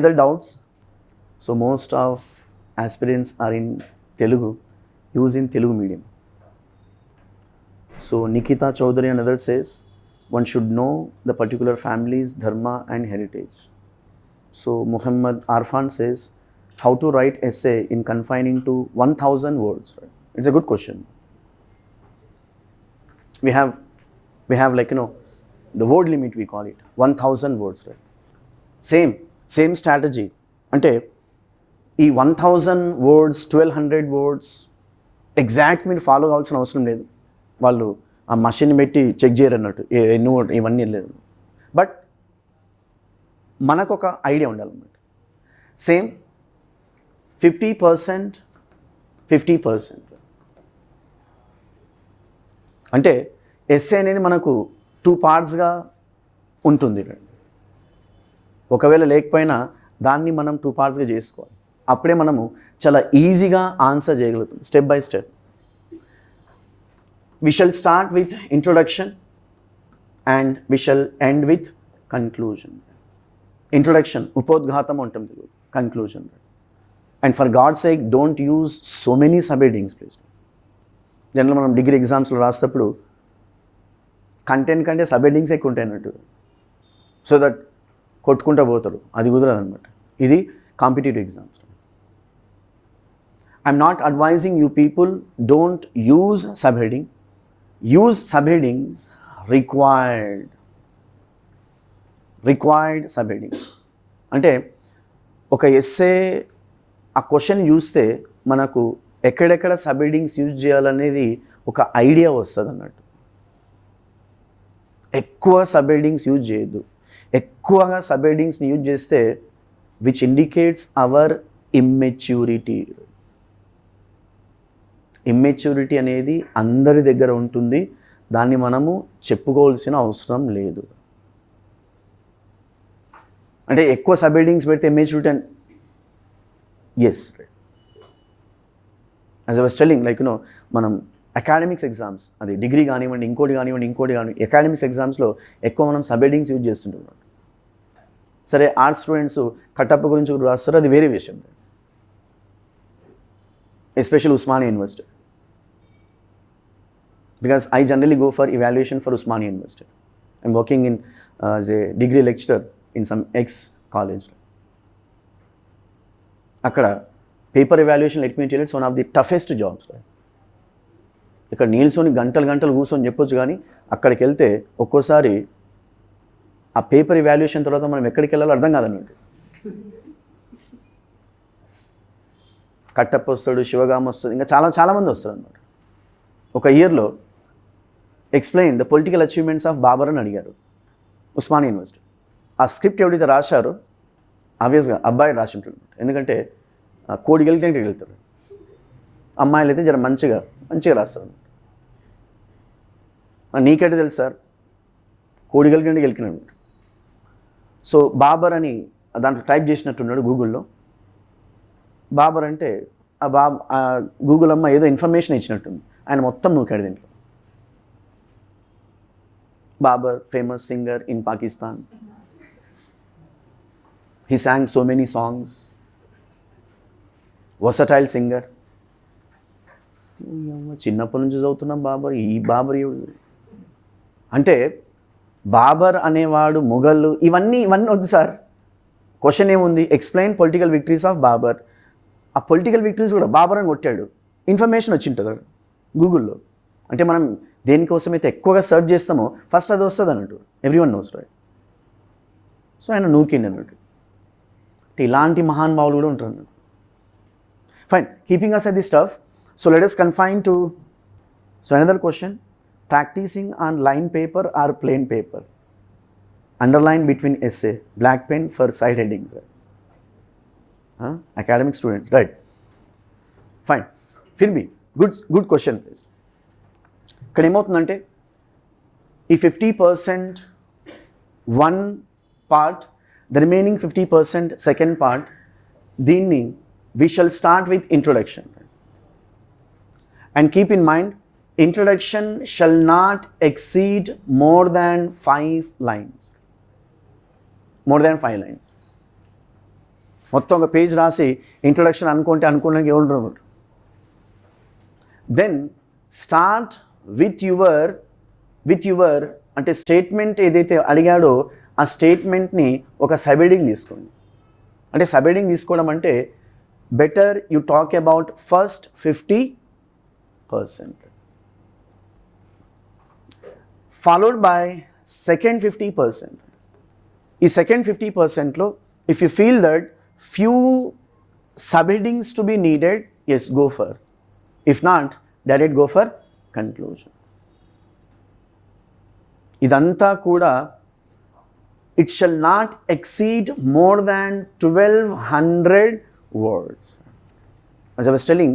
other doubts? So most of aspirants are in Telugu, using Telugu medium. So Nikita Chaudhary and others says one should know the particular family's dharma and heritage. So Muhammad Arfan says how to write essay in confining to 1000 words. Right? It's a good question. We have like the word limit, we call it 1000 words. Right? Same strategy. Ante ఈ 1000 words 1200 words exact మీరు follow కావాల్సిన అవసరం లేదు. వాళ్ళు ఆ machine పెట్టి check చేయరు అన్నట్టు ఇవన్నీ లేదు. బట్ మనకు ఒక ఐడియా ఉండాలన్నమాట. సేమ్ 50% అంటే ఎస్సే అనేది మనకు 2 పార్ట్స్గా ఉంటుంది. ఒకవేళ లేకపోయినా దాన్ని మనం 2 పార్ట్స్గా చేసుకోవాలి. అప్పుడే మనము చాలా ఈజీగా ఆన్సర్ చేయగలుగుతాం step by step. We shall start with introduction and we shall end with conclusion. Introduction, upodghatam antam telugu. Conclusion. And for God's sake, don't use so many subheadings, please. Generally, మనం degree ఎగ్జామ్స్లో రాసేటప్పుడు content కంటే సబ్హెడ్డింగ్స్ ఎక్కువ ఉంటాయి అన్నట్టు. So that కొట్టుకుంటూ పోతారు. అది కుదరదు అనమాట. ఇది competitive exams. I'm not advising you people don't use subheading. Use subheadings required subheading. అంటే ఒక ఎస్సే ఆ క్వశ్చన్ చూస్తే మనకు ఎక్కడెక్కడ సబ్హెడ్డింగ్స్ యూజ్ చేయాలనేది ఒక ఐడియా వస్తుంది అన్నట్టు. ఎక్కువ సబ్ హెడ్డింగ్స్ యూజ్ చేయొద్దు. ఎక్కువగా సబ్ హెడ్డింగ్స్ని యూజ్ చేస్తే which indicates our immaturity. Immaturity అనేది అందరి దగ్గర ఉంటుంది, దాన్ని మనము చెప్పుకోవాల్సిన అవసరం లేదు. అంటే ఎక్కువ సబ్ హెడ్డింగ్స్ పెడితే immaturity and yes, as I was telling, like మనం అకాడమిక్స్ ఎగ్జామ్స్, అది డిగ్రీ కానివ్వండి, ఇంకోటి కానివ్వండి, అకాడమిక్స్ ఎగ్జామ్స్లో ఎక్కువ మనం సబ్ హెడ్డింగ్స్ యూజ్ చేస్తుంటున్నాం. సరే, ఆర్ట్స్ స్టూడెంట్స్ కట్టప్ప గురించి కూడా రాస్తారు, అది వేరే విషయం. Special Osmania university, because I generally go for evaluation for Usmania University. I'm working in as a degree lecturer in some ex-college. అక్కడ paper evaluation, let me tell, it's one of the toughest jobs. ఇక్కడ నిల్సోని గంటలు కూర్చొని చెప్పొచ్చు, కానీ అక్కడికి వెళ్తే ఒక్కోసారి ఆ పేపర్ ఎవాల్యుయేషన్ తర్వాత మనం ఎక్కడికి వెళ్ళాలో అర్థం కాదన్నట్టు. కట్టప్ప వస్తాడు, శివగామ వస్తుంది, ఇంకా చాలామంది వస్తారు అన్నమాట. ఒక ఇయర్లో explain the political achievements of Babar అని అడిగారు ఉస్మానియా యూనివర్సిటీ. ఆ స్క్రిప్ట్ ఎవరైతే రాశారో ఆబ్వియస్గా అబ్బాయి రాసి ఉంటున్నాడు, ఎందుకంటే కోడి గెలితే వెళ్తాడు, అమ్మాయిలు అయితే జర మంచిగా రాస్తారు. నీకైతే తెలుసు సార్, కోడి గెలికంటే గెలికినాడు. సో బాబర్ అని దాంట్లో టైప్ చేసినట్టున్నాడు గూగుల్లో. బాబర్ అంటే ఆ గూగుల్ అమ్మ ఏదో ఇన్ఫర్మేషన్ ఇచ్చినట్టుంది, ఆయన మొత్తం నూకాడు దీంట్లో. Babur, famous singer in Pakistan. He sang so many songs. Versatile singer. చిన్నప్పటి నుంచి చదువుతున్నాం బాబర్, ఈ బాబర్ అంటే బాబర్ అనేవాడు మొఘళ్ళు, ఇవన్నీ వద్దు సార్. క్వశ్చన్ ఏముంది? Explain political victories of Babar. ఆ పొలిటికల్ విక్టరీస్ కూడా బాబర్ అని కొట్టాడు, ఇన్ఫర్మేషన్ వచ్చింటుంది గూగుల్లో. అంటే మనం దేనికోసమైతే ఎక్కువగా సెర్చ్ చేస్తామో ఫస్ట్ అది వస్తుంది అన్నట్టు, ఎవ్రీవన్ నోస్, రైట్? సో ఆయన నూకిండి అన్నట్టు. ఇలాంటి మహానుభావులు కూడా ఉంటారు అన్నట్టు. Fine, keeping us at the stuff, so let us confine to, so another question, practicing on line paper or plain paper, underline between essay, black pen for side headings, academic students, right? Fine, फिर भी good question please. ఇక్కడ ఏమవుతుందంటే ఈ 50% one part, the remaining 50% second part, దీన్ని we shall start with introduction. And keep in mind, introduction shall not exceed more than 5 lines. మొత్తం ఒక page రాసి introduction అనుకోవడానికి ఎవరు. దెన్ స్టార్ట్ విత్ యువర్ అంటే స్టేట్మెంట్ ఏదైతే అడిగాడో ఆ స్టేట్మెంట్ని ఒక సబ్-హెడ్డింగ్ తీసుకోండి. అంటే సబ్-హెడ్డింగ్ తీసుకోవడం అంటే better you talk about first 50% followed by second 50%. ఈ సెకండ్ 50%లో if you feel that few subheadings to be needed, yes, go for. If not, direct go for conclusion. ఇదంతా కూడా it shall not exceed more than 1200 words. as I was telling,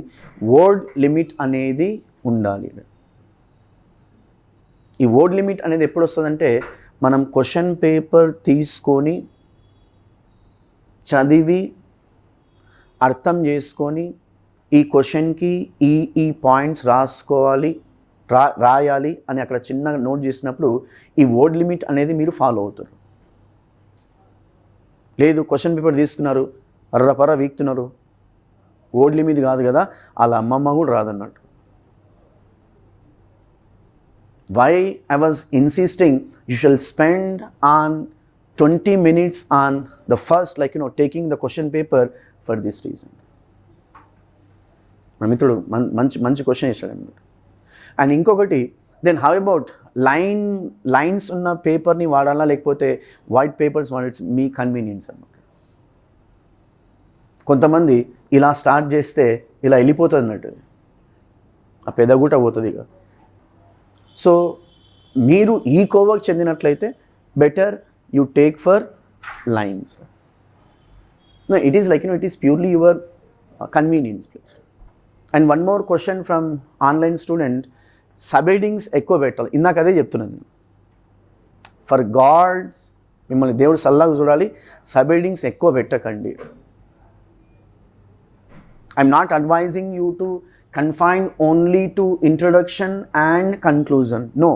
word limit అనేది ఉండాలి. ఈ word limit అనేది ఎప్పుడు వస్తుందంటే మనం question paper తీసుకొని చదివి అర్థం చేసుకొని ఈ క్వశ్చన్కి ఈ పాయింట్స్ రాయాలి అని అక్కడ చిన్నగా నోట్ చేసినప్పుడు ఈ వర్డ్ లిమిట్ అనేది మీరు ఫాలో అవుతారు. లేదు, క్వశ్చన్ పేపర్ తీసుకున్నారు, అర్రపర్ర వీక్తున్నారు, వర్డ్ లిమిట్ కాదు కదా, వాళ్ళ అమ్మమ్మ కూడా రాదన్నట్టు. Why I was insisting you shall spend on 20 minutes on the first, taking the question paper for this reason. మా మిత్రుడు మంచి క్వశ్చన్ ఇస్తాడు అన్నమాట. అండ్ ఇంకొకటి, దెన్ హౌ అబౌట్ లైన్స్ ఉన్న పేపర్ని వాడాలా లేకపోతే వైట్ పేపర్స్ వాడాల్సి మీ కన్వీనియన్స్ అన్నమాట. కొంతమంది ఇలా స్టార్ట్ చేస్తే ఇలా వెళ్ళిపోతుంది అన్నట్టు, ఆ పెదగుట పోతుంది ఇక. సో మీరు ఈ కోవకు చెందినట్లయితే better you take for lines. It is like it is purely your convenience please. And one more question from online student, sub headings ఎక్కువ పెట్టాలి. ఇందాక అదే చెప్తున్నాను నేను. ఫర్ గాడ్స్, మిమ్మల్ని దేవుడు సల్లాగా చూడాలి, సబ్ హెడ్డింగ్స్ ఎక్కువ పెట్టకండి. I'm not advising you to confine only to introduction and conclusion. No,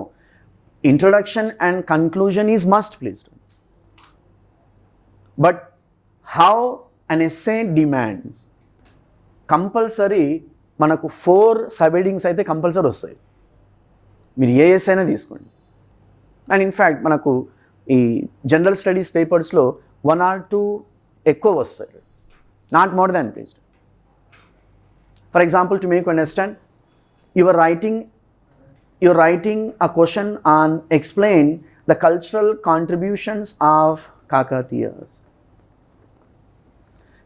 introduction and conclusion is must please. But how an essay demands, compulsory మనకు 4 సబ్ హెడ్డింగ్స్ అయితే కంపల్సరీ వస్తాయి. మీరు A S అయినా తీసుకోండి. And in fact మనకు ఈ general studies పేపర్స్లో 1 or 2 ఎక్కువ వస్తాయి, not more than please. For example, to make understand, you are writing a question on explain the cultural contributions of Kakatiyas.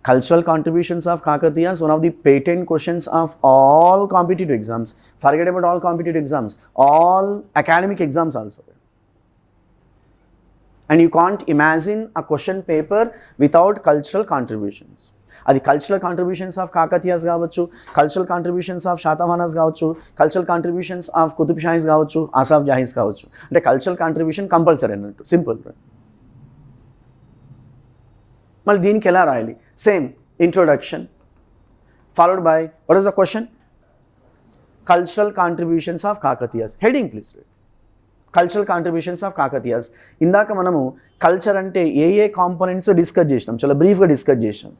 Cultural contributions of Kakatiyas, one of the patent questions of all competitive exams. Forget about all competitive exams, all academic exams also. And you can't imagine a question paper without cultural contributions. అది cultural contributions of Kakatiyas కావచ్చు, cultural contributions of Satavahanas కావచ్చు, cultural contributions of Qutb Shahis కావచ్చు, ఆసాఫ్ జాహీస్ కావచ్చు. అంటే cultural contribution compulsory అన్నట్టు, simple. మళ్ళీ దీనికి ఎలా రాయాలి? Same introduction followed by what is the question? Cultural contributions of Kakatiyas. Heading please. Cultural contributions of Kakatiyas. ఇందాక మనము కల్చర్ అంటే ఏ కాంపోనెంట్స్ డిస్కస్ చేసినాం, చాలా బ్రీఫ్గా డిస్కస్ చేసినాం.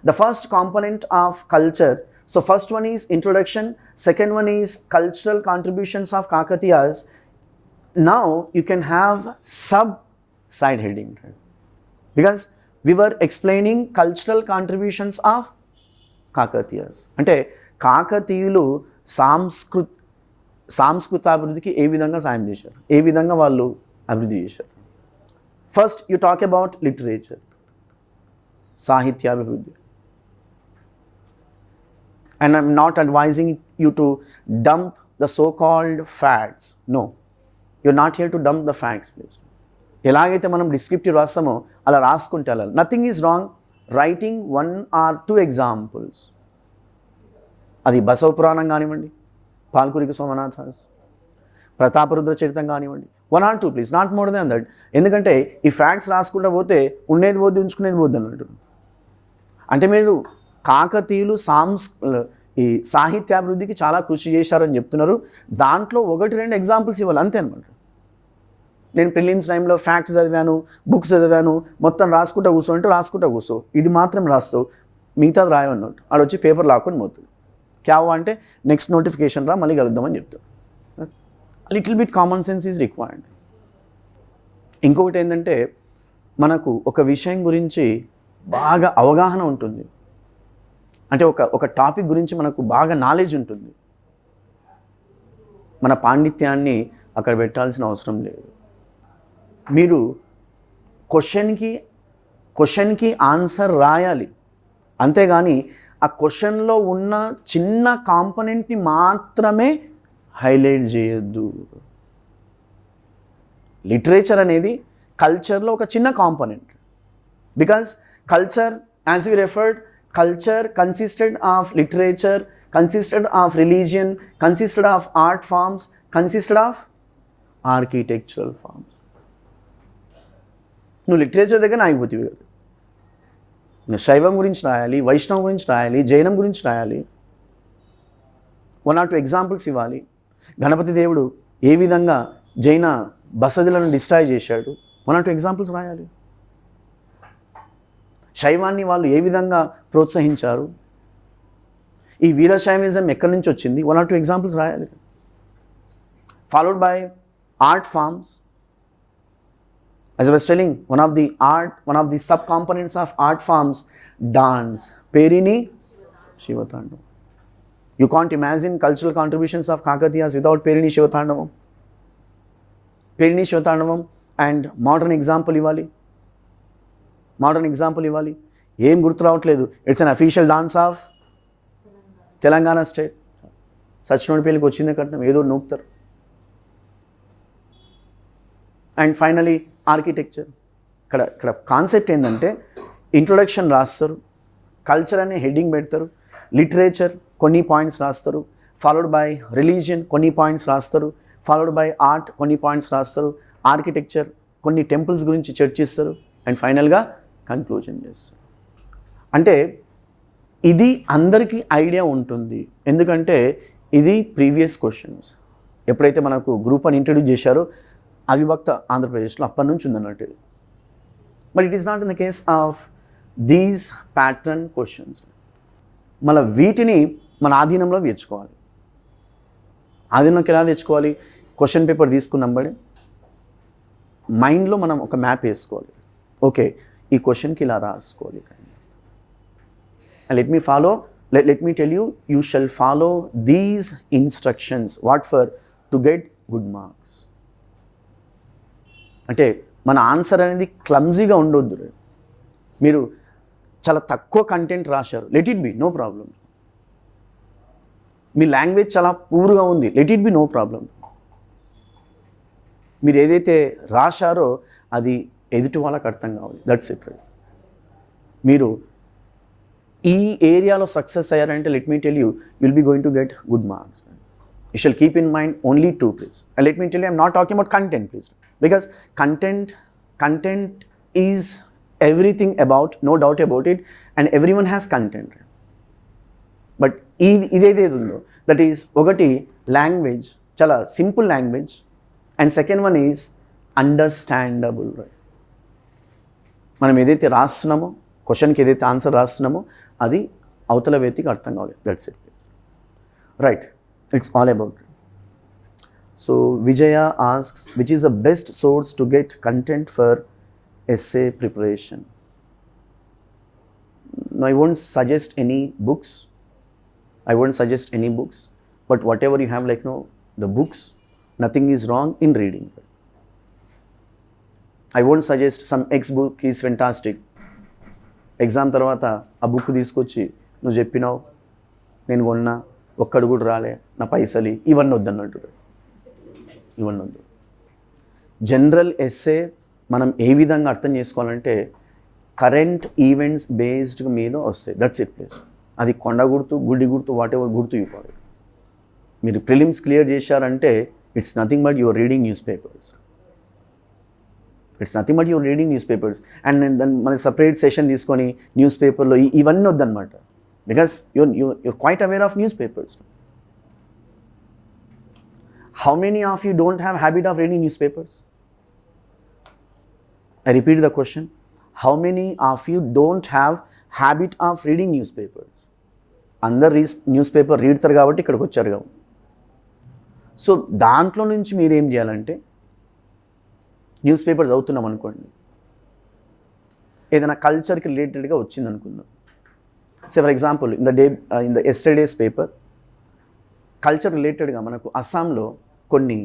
The first component of culture, so first one is introduction, second one is cultural contributions of Kakatiyas. Now you can have side heading, right? Because we were explaining cultural contributions of Kakatiyas. అంటే కాకతీయులు సాంస్కృతాభివృద్ధికి ఏ విధంగా సాయం చేశారు, ఏ విధంగా వాళ్ళు అభివృద్ధి చేశారు. First you talk about literature, సాహిత్యాభివృద్ధి. And I'm not advising you to dump the so-called facts. No, you're not here to dump the facts, please. ఎలాగైతే మనం డిస్క్రిప్టివ్ రాస్తామో అలా రాసుకుంటే వెళ్ళాలి. Nothing is wrong writing 1 or 2 examples. అది బసవ పురాణం కానివ్వండి, పాల్కురికి సోమనాథాస్, ప్రతాపరుద్ర చరితం కానివ్వండి, 1 or 2 please, not more than that. ఎందుకంటే ఈ ఫ్యాక్ట్స్ రాసుకుంటూ పోతే ఉండేది పోద్ది, ఉంచుకునేది పోద్ది అన్నట్టు. అంటే మీరు కాకతీయులు ఈ సాహిత్యాభివృద్ధికి చాలా కృషి చేశారని చెప్తున్నారు, దాంట్లో 1-2 ఎగ్జాంపుల్స్ ఇవ్వాలి, అంతే అనమాట. నేను ప్రిలిమ్స్ టైంలో ఫ్యాక్ట్స్ చదివాను, బుక్స్ చదివాను, మొత్తం రాసుకుంటూ కూర్చో అంటే రాసుకుంటూ కూర్చో, ఇది మాత్రం రాస్తావు, మిగతాది రాయన్నట్టు. ఆడ వచ్చి పేపర్ లాక్కొని పోతుంది. క్యావ్ అంటే నెక్స్ట్ నోటిఫికేషన్ రా, మళ్ళీ కలుద్దామని చెప్తాడు. Little bit common sense is required. ఇంకొకటి ఏంటంటే, మనకు ఒక విషయం గురించి బాగా అవగాహన ఉంటుంది, అంటే ఒక టాపిక్ గురించి మనకు బాగా నాలెడ్జ్ ఉంటుంది, మన పాండిత్యాన్ని అక్కడ పెట్టాల్సిన అవసరం లేదు. మీరు క్వశ్చన్కి ఆన్సర్ రాయాలి, అంతేగాని ఆ క్వశ్చన్లో ఉన్న చిన్న కాంపోనెంట్ని మాత్రమే హైలైట్ చేయొద్దు. లిటరేచర్ అనేది కల్చర్లో ఒక చిన్న component. Because culture, as we referred, culture consisted of literature, consisted of religion, consisted of art forms, consisted of architectural forms. నువ్వు లిటరేచర్ దగ్గర ఆగిపోతుంది కదా. శైవం గురించి రాయాలి, వైష్ణవం గురించి రాయాలి, జైనం గురించి రాయాలి, 1 or 2 ఎగ్జాంపుల్స్ ఇవ్వాలి. గణపతి దేవుడు ఏ విధంగా జైన బసదిలను డిస్ట్రాయ్ చేశాడు, 1 or 2 ఎగ్జాంపుల్స్ రాయాలి. శైవాన్ని వాళ్ళు ఏ విధంగా ప్రోత్సహించారు, ఈ వీరశైవిజం ఎక్కడి నుంచి వచ్చింది, 1 or 2 ఎగ్జాంపుల్స్ రాయాలి. Followed by art forms. As I was telling, one of the sub-components of art forms, dance, Perini, Shivatandavam. You can't imagine cultural contributions of Kakatiyas without Perini Shivatandavam. Perini Shivatandavam and modern example ఇవ్వాలి. ఏం గుర్తు రావట్లేదు. It's an official dance of Telangana state. సచ్చినోడి పెళ్ళికి వచ్చిందే కట్నం, ఏదో నూపుతారు. And finally architecture. ఇక్కడ కాన్సెప్ట్ ఏంటంటే ఇంట్రొడక్షన్ రాస్తారు, కల్చర్ అనే హెడ్డింగ్ పెడతారు, లిటరేచర్ కొన్ని పాయింట్స్ రాస్తారు, ఫాలోడ్ బై రిలీజియన్ కొన్ని పాయింట్స్ రాస్తారు, ఫాలోడ్ బై ఆర్ట్ కొన్ని పాయింట్స్ రాస్తారు, ఆర్కిటెక్చర్ కొన్ని టెంపుల్స్ గురించి చర్చిస్తారు, అండ్ ఫైనల్గా కన్క్లూజన్ చేస్తారు. అంటే ఇది అందరికీ ఐడియా ఉంటుంది, ఎందుకంటే ఇది ప్రీవియస్ క్వశ్చన్స్. ఎప్పుడైతే మనకు గ్రూప్ అని ఇంట్రడ్యూస్ చేశారో అవిభక్త ఆంధ్రప్రదేశ్లో అప్పటి నుంచి ఉందన్నట్టు ఇది. But it is not in the case of these pattern questions. మళ్ళీ వీటిని మన ఆధీనంలో తెచ్చుకోవాలి. ఆధీనంలోకి ఎలా తెచ్చుకోవాలి? క్వశ్చన్ పేపర్ తీసుకున్నాం బడి మైండ్లో మనం ఒక మ్యాప్ వేసుకోవాలి. ఓకే, ఈ క్వశ్చన్కి ఇలా రాసుకోవాలి. let me tell you, you shall follow these instructions. What for? To get good marks. అంటే మన ఆన్సర్ అనేది క్లమ్జీగా ఉండొద్దు. మీరు చాలా తక్కువ కంటెంట్ రాశారు, let it be, no problem. మీ లాంగ్వేజ్ చాలా పూర్గా ఉంది, let it be, no problem. మీరు ఏదైతే రాశారో అది ఎదుటి వాళ్ళకి అర్థం కావాలి, దట్స్ ఇట్. మీరు ఈ ఏరియాలో సక్సెస్ అయ్యారంటే let me tell you, will be going to get good marks. You shall keep in mind only two, please. And let me tell you, I'm not talking about content, please, because content is everything about, no doubt about it, and every one has content. But ఇదైతే ఉందో that is ఒకటి language, చాలా simple language, and second one is understandable. మనం ఏదైతే రాస్తున్నామో, క్వశ్చన్కి ఏదైతే answer రాస్తున్నామో అది అవతల వ్యక్తికి అర్థం కావాలి, that's it. Right, it's all about. So Vijaya asks, which is the best source to get content for essay preparation? No, I won't suggest any books. But whatever you have, like, the books, nothing is wrong in reading. I won't suggest some X book is fantastic. Exam తర్వాత ఆ book తీసుకొచ్చి నువ్వు చెప్పినావు, నేను కొన్నా, ఒక్కడు కూడా రాలే, నా పైసలు, ఇవన్నీ వద్దన్నట్టు. ఇవన్నీ వద్దు. జనరల్ ఎస్సే మనం ఏ విధంగా అర్థం చేసుకోవాలంటే కరెంట్ ఈవెంట్స్ బేస్డ్ మీద వస్తాయి, దట్స్ ఇట్ ప్లీజ్. అది కొండ గుర్తు, గుడి గుర్తు, వాట్ ఎవర్ గుర్తు ఇవ్వాలి. మీరు ప్రిలిమ్స్ క్లియర్ చేశారంటే it's nothing but your reading newspapers. And దాన్ని మన సపరేట్ సెషన్ తీసుకొని న్యూస్ పేపర్లో ఇవన్నీ వద్దన్నమాట, because you're quite aware of newspapers. How many of you don't have habit of reading newspapers? I repeat the question. How many of you don't have habit of reading newspapers? అందరు news paper రీడతారు కాబట్టి ఇక్కడికి వచ్చారు కావు. So దాంట్లో నుంచి మీరు ఏం చేయాలంటే, న్యూస్ పేపర్స్ చదువుతున్నాం అనుకోండి, ఏదైనా కల్చర్కి రిలేటెడ్గా వచ్చింది అనుకుందాం. So for example in the yesterday's paper culture రిలేటెడ్గా మనకు అస్సాంలో కొన్ని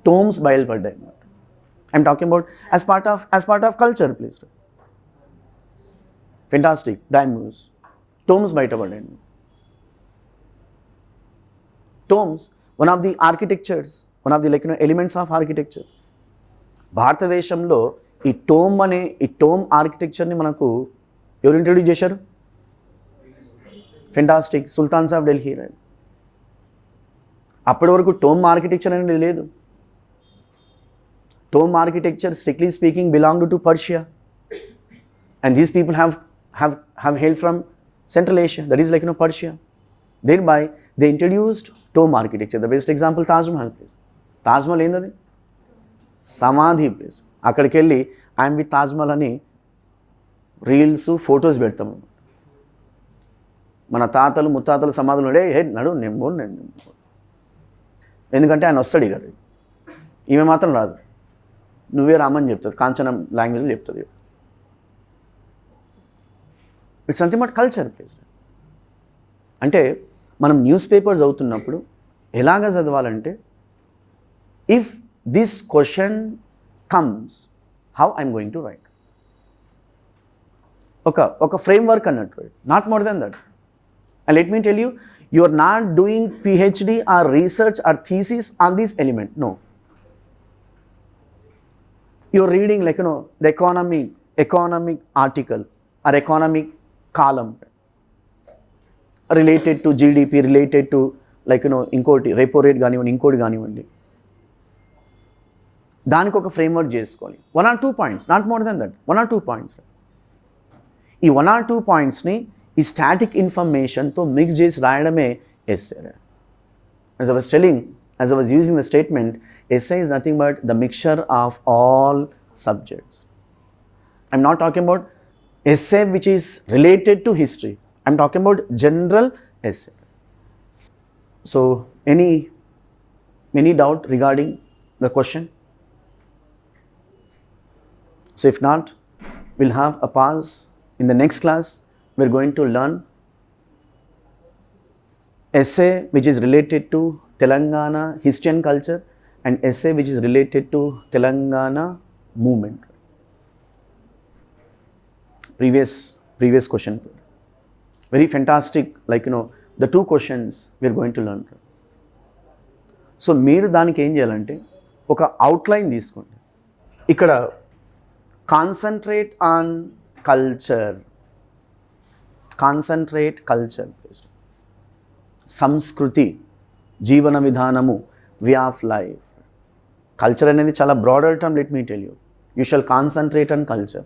టోమ్స్ బయలుపడ్డాయి. I'm talking about as part of culture, please. Fantastic, diamonds, tombs బయటపడండి. Tombs, one of the architectures, one of the elements of architecture. భారతదేశంలో ఈ tome ఆర్కిటెక్చర్ని మనకు ఎవరు introduce చేశారు? Fantastic, sultans of Delhi. అప్పటి వరకు టోమ్ ఆర్కిటెక్చర్ అనేది లేదు. Tomb architecture, strictly speaking, belonged to Persia, and these people have hailed from Central Asia, that is Persia. Thereby, they introduced tomb architecture. The best example, Taj Mahal. Taj Mahal ఏంటది? సమాధి place. అక్కడికి వెళ్ళి I'm with Taj Mahal అని reels, photos పెడతాము. మన తాతలు ముత్తాతలు సమాధులు నడు నేను ఎందుకంటే ఆయన వస్తాడు ఇక, ఈమె మాత్రం రాదు, నువ్వే రామని చెప్తుంది, కాంచనం లాంగ్వేజ్లో చెప్తుంది. It's something but culture place. అంటే మనం న్యూస్ పేపర్స్ చదువుతున్నప్పుడు ఎలాగ చదవాలంటే, if this question comes, how I'm going to write. ఒక ఫ్రేమ్వర్క్ అన్నట్టు, not more than that. And let me tell you, you are not doing PhD or research or thesis on this element. No, you're reading like, the economic article or economic column related to GDP, related to like, ఇంకోటి repo rate కానివ్వండి, ఇంకోటి కానివ్వండి, దానికి ఒక framework చేసుకోవాలి. 1 or 2 points, not more than that, 1 or 2 points. ఈ 1 or 2 పాయింట్స్ని ఈ స్టాటిక్ ఇన్ఫర్మేషన్తో మిక్స్ చేసి రాయడమే essay. As I was telling, as I was using the statement, essay is nothing but the mixture of all subjects. I'm not talking about essay which is related to history. I'm talking about general essay. So, any doubt regarding the question? So, if not, we'll have a pause. In the next class, we're going to learn essay which is related to Telangana history and culture, and essay which is related to Telangana movement. Previous question. Very fantastic, like, the 2 questions we are going to learn. So, మీరు దానికి ఏం చేయాలంటే ఒక outline తీసుకోండి. ఇక్కడ concentrate on culture, సంస్కృతి, జీవన విధానము, వే ఆఫ్ లైఫ్. కల్చర్ అనేది చాలా broader term. Let me tell you, you shall concentrate on culture.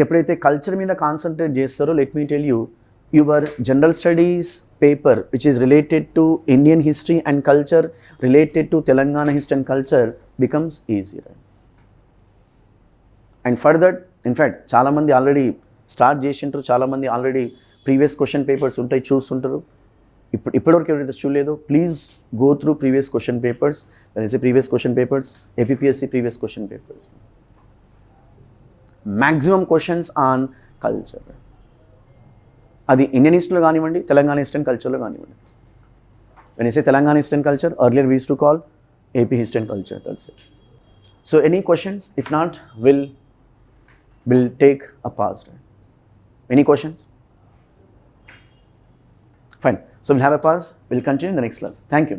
ఎప్పుడైతే కల్చర్ మీద కాన్సన్ట్రేట్ చేస్తారో, let me tell you, your general studies paper which is related to Indian history and culture, related to Telangana history and culture becomes easier. And for that, in fact చాలామంది already start చేసింటారు, చాలామంది already previous question papers ఉంటాయి చూస్తుంటారు. ఇప్పటివరకు ఎవరైతే చూడలేదో, please go through previous question papers. Previous question papers, APPSC previous question papers, maximum questions on culture. అది Indian హిస్టరీలో కానివ్వండి, తెలంగాణ హిస్టరీ అండ్ కల్చర్లో కానివ్వండి. When I say Telangana history and culture, earlier we used to call AP history and culture. That's it. So any questions? If not, we'll take a pause. Any questions? Fine. So we'll have a pause. We'll continue in the next class. Thank you.